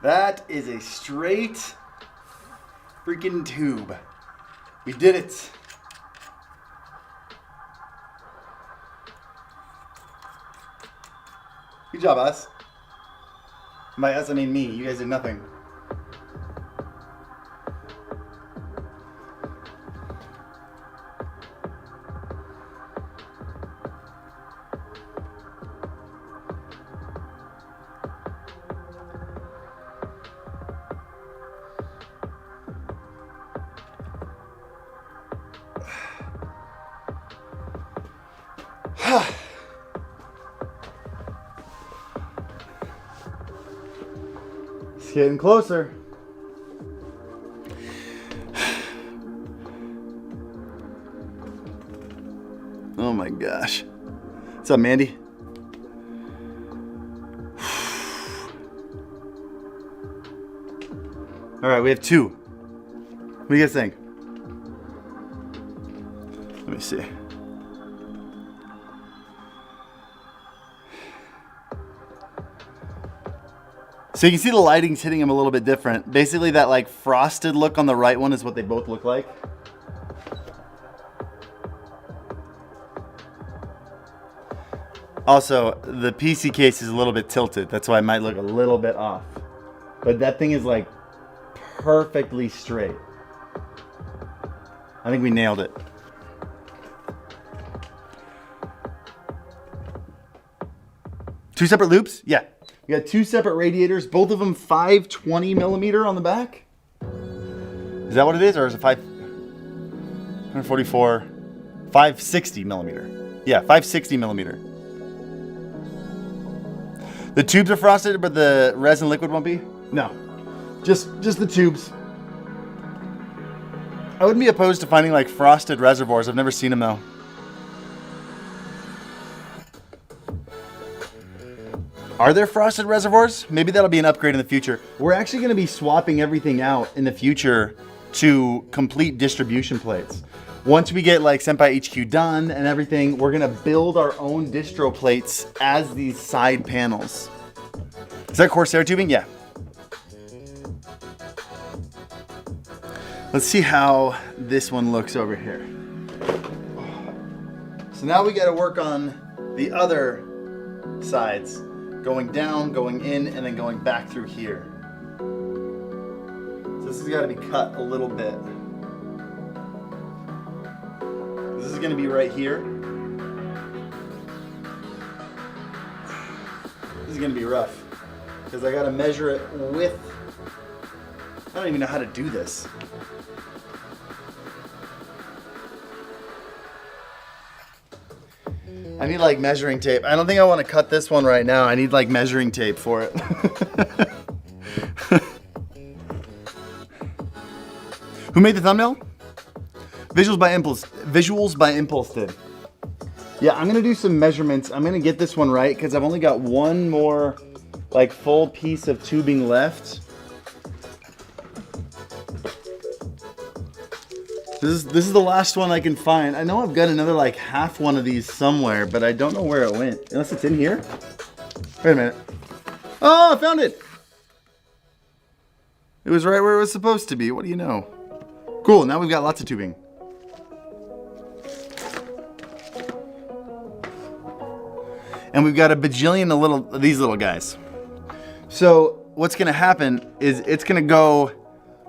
That is a straight freaking tube. We did it. Good job, us. By us, I mean me. You guys did nothing. It's getting closer. gosh. What's up, Mandy? All right, we have 2. What do you guys think? Let me see. So you can see the lighting's hitting them a little bit different. Basically that like frosted look on the right one is what they both look like. Also, the PC case is a little bit tilted. That's why it might look a little bit off. But that thing is like perfectly straight. I think we nailed it. Two separate loops? Yeah. We got 2 separate radiators, both of them 520 millimeter on the back. Is that what it is? Or is it 144, 560 millimeter? Yeah, 560 millimeter. The tubes are frosted, but the resin liquid won't be? No, just the tubes. I wouldn't be opposed to finding like frosted reservoirs. I've never seen them though. Are there frosted reservoirs? Maybe that'll be an upgrade in the future. We're actually going to be swapping everything out in the future to complete distribution plates. Once we get like Senpai HQ done and everything, we're going to build our own distro plates as these side panels. Is that Corsair tubing? Yeah. Let's see how this one looks over here. So now we got to work on the other sides. Going down, going in, and then going back through here. So this has got to be cut a little bit. This is going to be right here. This is going to be rough because I got to measure it with. I don't even know how to do this. I need like measuring tape. I don't think I want to cut this one right now. I need like measuring tape for it. Who made the thumbnail? Visuals by Impulse. Visuals by Impulse did. Yeah, I'm gonna do some measurements. I'm gonna get this one right because I've only got one more like full piece of tubing left. This is the last one I can find. I know I've got another like half one of these somewhere, but I don't know where it went. Unless it's in here. Wait a minute. Oh, I found it. It was right where it was supposed to be. What do you know? Cool, now we've got lots of tubing. And we've got a bajillion of these little guys. So what's gonna happen is it's gonna go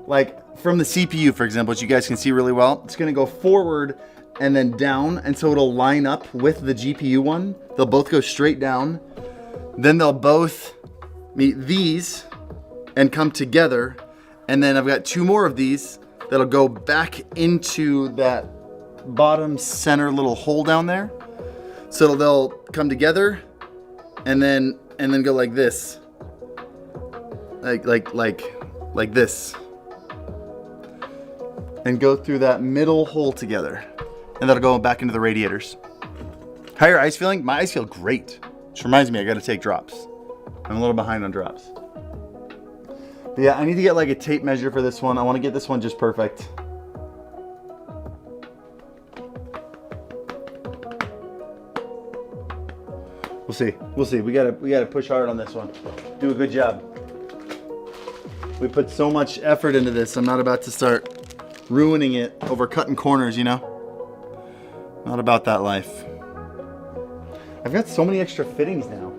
like from the CPU, for example, which you guys can see really well. It's gonna go forward and then down, and so it'll line up with the GPU one. They'll both go straight down. Then they'll both meet these and come together. And then I've got 2 more of these that'll go back into that bottom center little hole down there. So they'll come together and then go like this. Like this. And go through that middle hole together. And that'll go back into the radiators. How are your eyes feeling? My eyes feel great. Which reminds me, I gotta take drops. I'm a little behind on drops. But yeah, I need to get like a tape measure for this one. I wanna get this one just perfect. We'll see. We gotta push hard on this one. Do a good job. We put so much effort into this. I'm not about to start ruining it over cutting corners, you know? Not about that life. I've got so many extra fittings now.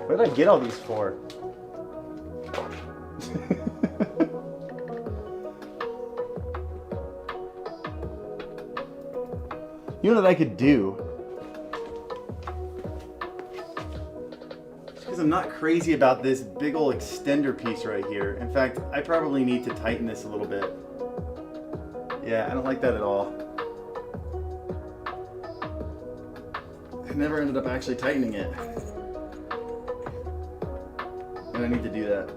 Where did I get all these for? You know what I could do? Because I'm not crazy about this big old extender piece right here. In fact, I probably need to tighten this a little bit. Yeah, I don't like that at all. I never ended up actually tightening it. And I need to do that.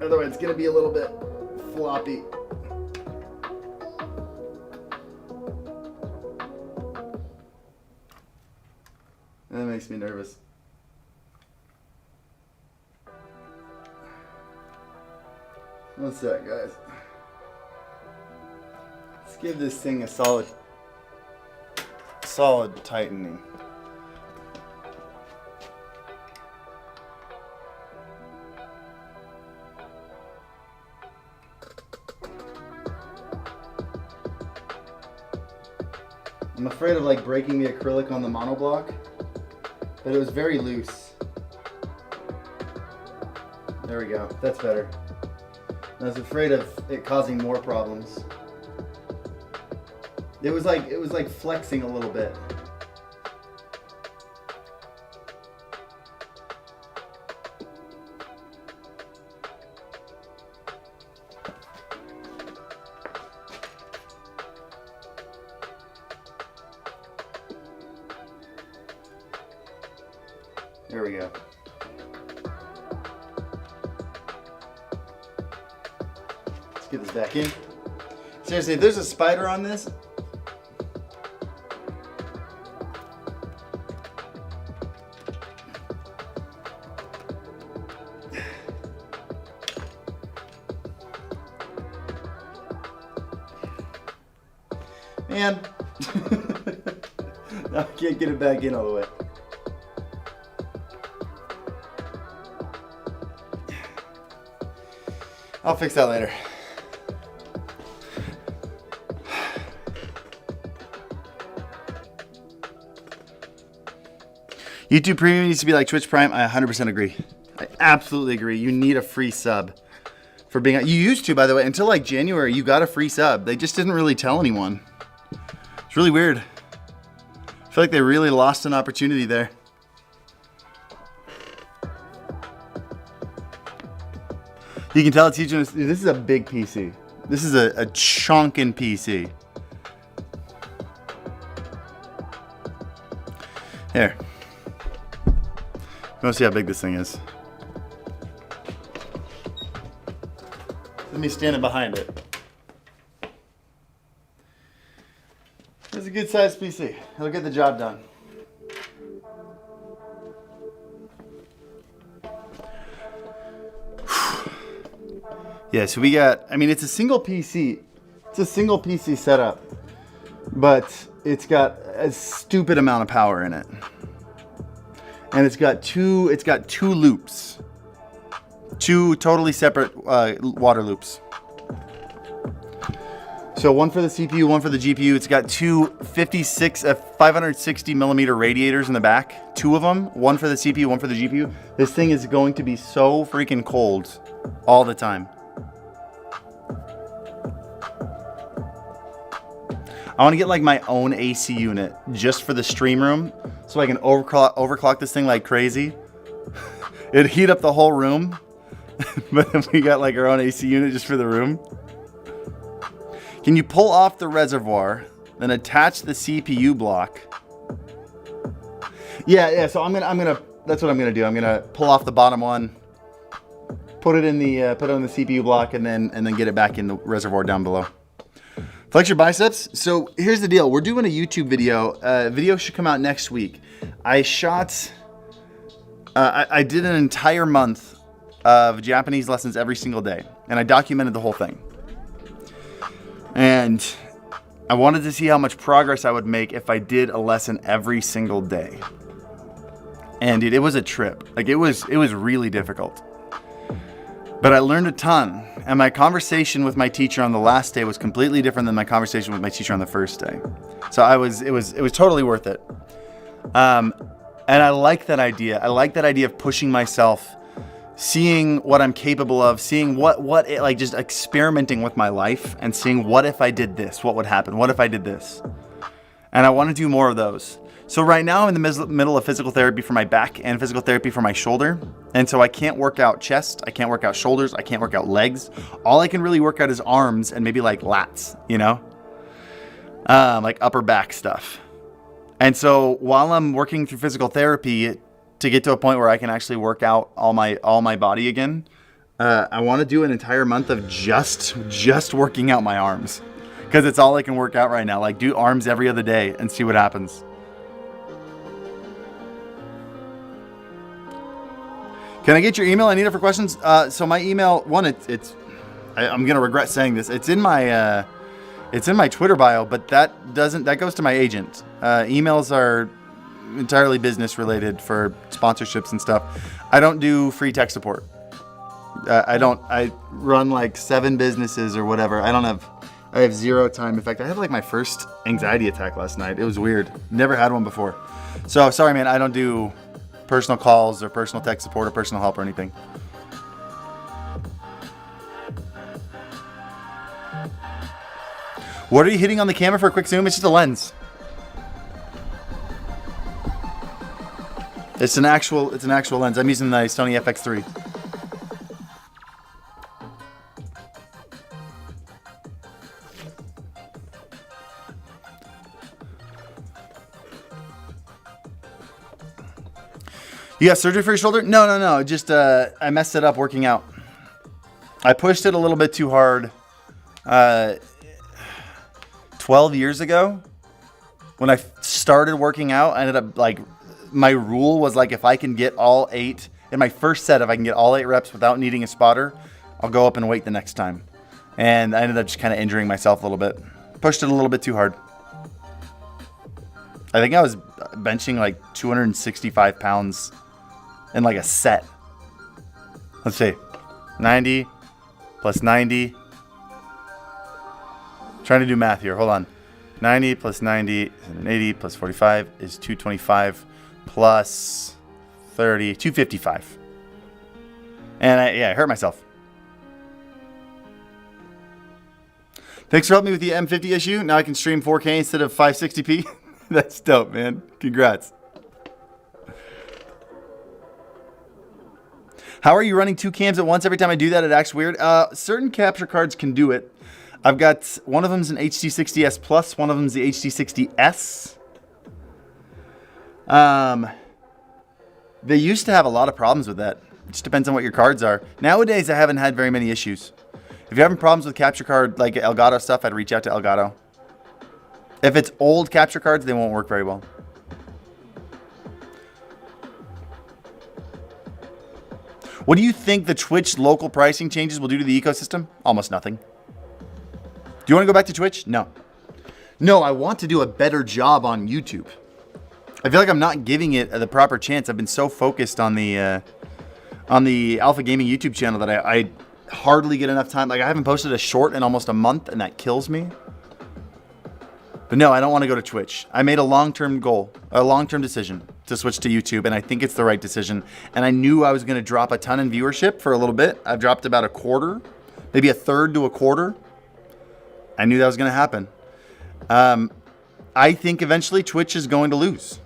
Otherwise, it's gonna be a little bit floppy. makes me nervous. One sec, guys. Let's give this thing a solid tightening. I'm afraid of like breaking the acrylic on the monoblock, but it was very loose. There we go, that's better. I was afraid of it causing more problems. It was like flexing a little bit. There we go. Let's get this back in. Seriously, if there's a spider on this, man, I can't get it back in all the way. I'll fix that later. YouTube Premium needs to be like Twitch Prime. I 100% agree. I absolutely agree. You need a free sub for being. You used to, by the way, until like January. You got a free sub. They just didn't really tell anyone. It's really weird. I feel like they really lost an opportunity there. You can tell it's huge. This is a big PC. This is a chonkin' PC. Here. You want to see how big this thing is? Let me stand behind it. It's a good sized PC. It'll get the job done. Yeah, so we got, I mean, it's a single PC. It's a single PC setup, but it's got a stupid amount of power in it. And it's got two loops. Two totally separate water loops. So one for the CPU, one for the GPU. It's got two 560 millimeter radiators in the back. Two of them, one for the CPU, one for the GPU. This thing is going to be so freaking cold all the time. I want to get like my own AC unit just for the stream room so I can overclock this thing like crazy. It'd heat up the whole room, but then we got like our own AC unit just for the room. Can you pull off the reservoir, then attach the CPU block? Yeah. So I'm gonna. That's what I'm gonna do. I'm gonna pull off the bottom one, put it on the CPU block, and then get it back in the reservoir down below. Flex your biceps. So here's the deal. We're doing a YouTube video. Video should come out next week. I shot. I did an entire month of Japanese lessons every single day, and I documented the whole thing. And I wanted to see how much progress I would make if I did a lesson every single day. And it was a trip. Like it was really difficult. But I learned a ton. And my conversation with my teacher on the last day was completely different than my conversation with my teacher on the first day. So it was totally worth it. And I like that idea. I like that idea of pushing myself, seeing what I'm capable of, seeing like just experimenting with my life and seeing what if I did this, what would happen? What if I did this? And I want to do more of those. So right now I'm in the middle of physical therapy for my back and physical therapy for my shoulder. And so I can't work out chest, I can't work out shoulders, I can't work out legs. All I can really work out is arms and maybe like lats, like upper back stuff. And so while I'm working through physical therapy to get to a point where I can actually work out all my body again, I want to do an entire month of just working out my arms, because it's all I can work out right now. Like do arms every other day and see what happens. Can I get your email? I need it for questions. So my email, one, I'm gonna regret saying this. It's in my Twitter bio, but that goes to my agent. Emails are entirely business related for sponsorships and stuff. I don't do free tech support. I run like 7 businesses or whatever. I have zero time. In fact, I had like my first anxiety attack last night. It was weird. Never had one before. So sorry, man. I don't do personal calls or personal tech support or personal help or anything. What are you hitting on the camera for a quick zoom? It's just a lens. It's an actual lens. I'm using the Sony FX3. You got surgery for your shoulder? No. Just I messed it up working out. I pushed it a little bit too hard. 12 years ago, when I started working out, I ended up like, my rule was like, if I can get all 8 in my first set, if I can get all 8 reps without needing a spotter, I'll go up and wait the next time. And I ended up just kind of injuring myself a little bit. Pushed it a little bit too hard. I think I was benching like 265 pounds in like a set. Let's see. 90 plus 90. Trying to do math here. Hold on. 90 plus 90 is 80 plus 45 is 225 plus 30, 255. And I hurt myself. Thanks for helping me with the M50 issue. Now I can stream 4K instead of 560p. That's dope, man. Congrats. How are you running 2 cams at once? Every time I do that, it acts weird. Certain capture cards can do it. I've got, one of them's an HD60S Plus, one of them's the HD60S. They used to have a lot of problems with that. It just depends on what your cards are. Nowadays, I haven't had very many issues. If you're having problems with capture card, like Elgato stuff, I'd reach out to Elgato. If it's old capture cards, they won't work very well. What do you think the Twitch local pricing changes will do to the ecosystem? Almost nothing. Do you want to go back to Twitch? No. No, I want to do a better job on YouTube. I feel like I'm not giving it the proper chance. I've been so focused on the Alpha Gaming YouTube channel that I hardly get enough time. Like, I haven't posted a short in almost a month, and that kills me. But no, I don't want to go to Twitch. I made a long-term goal, a long-term decision to switch to YouTube, and I think it's the right decision. And I knew I was going to drop a ton in viewership for a little bit. I've dropped about a quarter, maybe a third to a quarter. I knew that was going to happen. I think eventually Twitch is going to lose.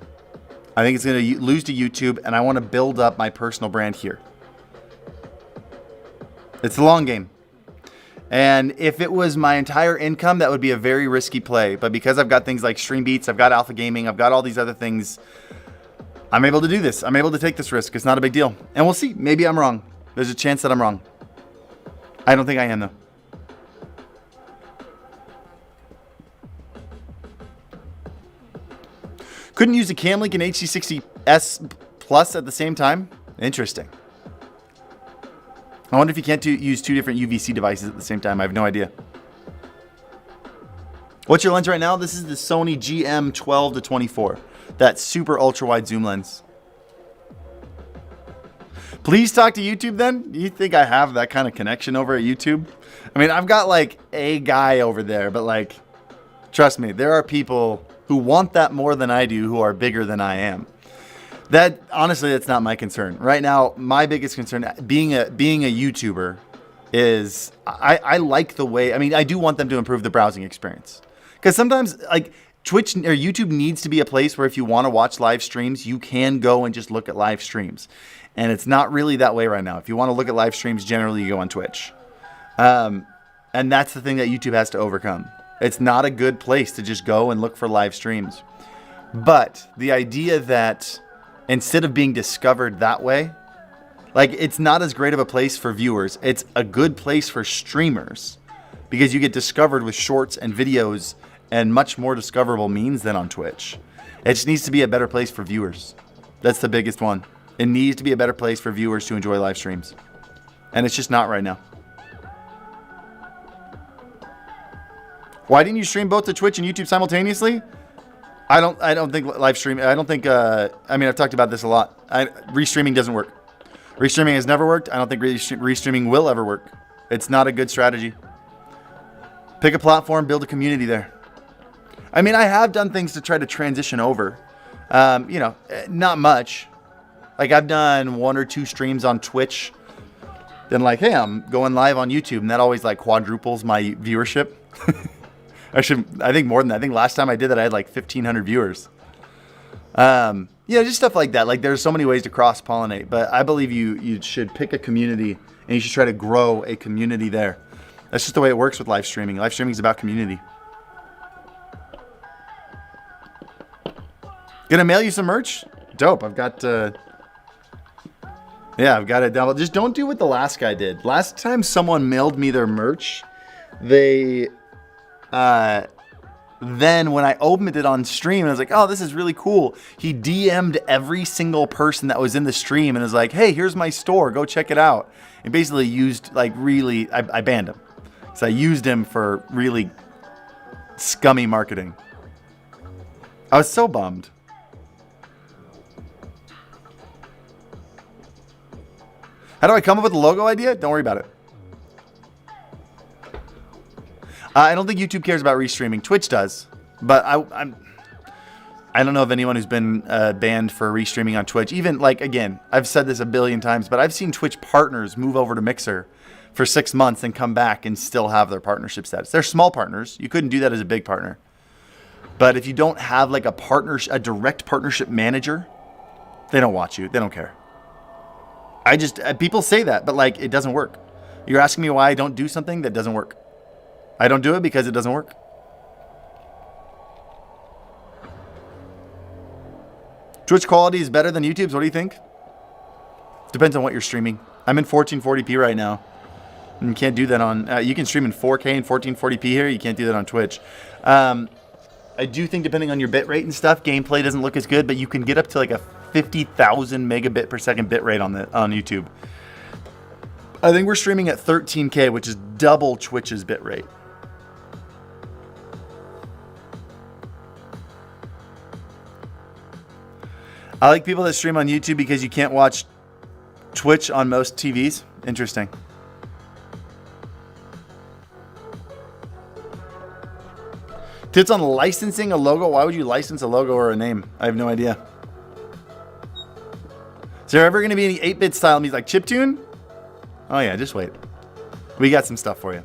I think it's going to lose to YouTube, and I want to build up my personal brand here. It's a long game. And if it was my entire income, that would be a very risky play. But because I've got things like Stream Beats, I've got Alpha Gaming, I've got all these other things, I'm able to do this. I'm able to take this risk. It's not a big deal. And we'll see. Maybe I'm wrong. There's a chance that I'm wrong. I don't think I am, though. Couldn't use a cam link and HD60S Plus at the same time? Interesting. I wonder if you can't use 2 different UVC devices at the same time. I have no idea. What's your lens right now? This is the Sony GM12-24. That super ultra wide zoom lens. Please talk to YouTube then? You think I have that kind of connection over at YouTube? I mean, I've got like a guy over there, but like, trust me, there are people who want that more than I do, who are bigger than I am. That, honestly, that's not my concern. Right now, my biggest concern, being a YouTuber, is I like the way, I mean, I do want them to improve the browsing experience. Because sometimes, like, Twitch or YouTube needs to be a place where if you want to watch live streams, you can go and just look at live streams. And it's not really that way right now. If you want to look at live streams, generally you go on Twitch. And that's the thing that YouTube has to overcome. It's not a good place to just go and look for live streams. But the idea that instead of being discovered that way, like, it's not as great of a place for viewers. It's a good place for streamers because you get discovered with shorts and videos and much more discoverable means than on Twitch. It just needs to be a better place for viewers. That's the biggest one. It needs to be a better place for viewers to enjoy live streams. And it's just not right now. Why didn't you stream both to Twitch and YouTube simultaneously? I don't think live stream. I don't think. I mean, I've talked about this a lot. Restreaming doesn't work. Restreaming has never worked. I don't think restreaming will ever work. It's not a good strategy. Pick a platform, build a community there. I mean, I have done things to try to transition over. You know, not much. Like I've done 1 or 2 streams on Twitch. Then like, hey, I'm going live on YouTube, and that always like quadruples my viewership. I think more than that. I think last time I did that, I had like 1,500 viewers. Yeah, just stuff like that. Like there's so many ways to cross-pollinate, but I believe you should pick a community and you should try to grow a community there. That's just the way it works with live streaming. Live streaming is about community. Gonna mail you some merch? Dope. I've got yeah, I've got it down. Just don't do what the last guy did. Last time someone mailed me their merch, they then when I opened it on stream, I was like, oh, this is really cool. He DM'd every single person that was in the stream and was like, hey, here's my store. Go check it out. And basically used like really, I banned him. So I used him for really scummy marketing. I was so bummed. How do I come up with a logo idea? Don't worry about it. I don't think YouTube cares about restreaming. Twitch does, but I don't know of anyone who's been banned for restreaming on Twitch. Even like, again, I've said this a billion times, but I've seen Twitch partners move over to Mixer for 6 months and come back and still have their partnership status. They're small partners. You couldn't do that as a big partner. But if you don't have like a direct partnership manager, they don't watch you. They don't care. People say that, but like, it doesn't work. You're asking me why I don't do something that doesn't work. I don't do it because it doesn't work. Twitch quality is better than YouTube's. What do you think? Depends on what you're streaming. I'm in 1440p right now. And you can't do that on... you can stream in 4K and 1440p here. You can't do that on Twitch. I do think depending on your bit rate and stuff, gameplay doesn't look as good, but you can get up to like a 50,000 megabit per second bit rate on YouTube. I think we're streaming at 13K, which is double Twitch's bit rate. I like people that stream on YouTube because you can't watch Twitch on most TVs. Interesting. Tips on licensing a logo. Why would you license a logo or a name? I have no idea. Is there ever going to be any 8-bit style music like chiptune? Oh yeah, just wait. We got some stuff for you.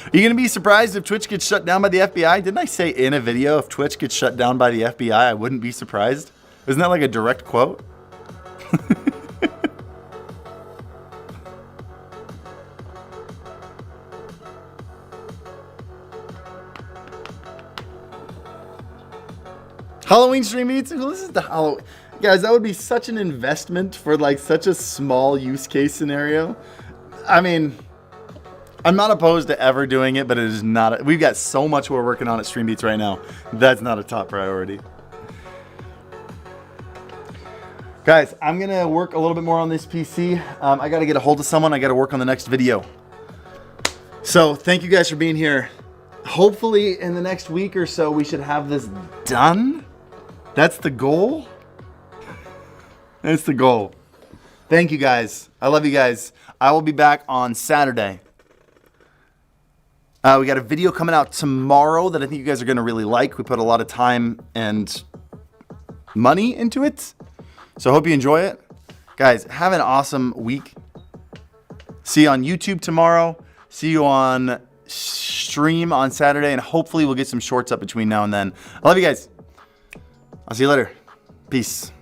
Are you going to be surprised if Twitch gets shut down by the FBI? Didn't I say in a video if Twitch gets shut down by the FBI, I wouldn't be surprised? Isn't that like a direct quote? Halloween stream eats? Who listens to Halloween? Guys, that would be such an investment for like such a small use case scenario. I mean... I'm not opposed to ever doing it, but it is not. We've got so much we're working on at Stream Beats right now. That's not a top priority. Guys, I'm going to work a little bit more on this PC. I got to get a hold of someone. I got to work on the next video. So thank you guys for being here. Hopefully in the next week or so, we should have this done. That's the goal. That's the goal. Thank you guys. I love you guys. I will be back on Saturday. We got a video coming out tomorrow that I think you guys are going to really like. We put a lot of time and money into it. So I hope you enjoy it. Guys, have an awesome week. See you on YouTube tomorrow. See you on stream on Saturday. And hopefully we'll get some shorts up between now and then. I love you guys. I'll see you later. Peace.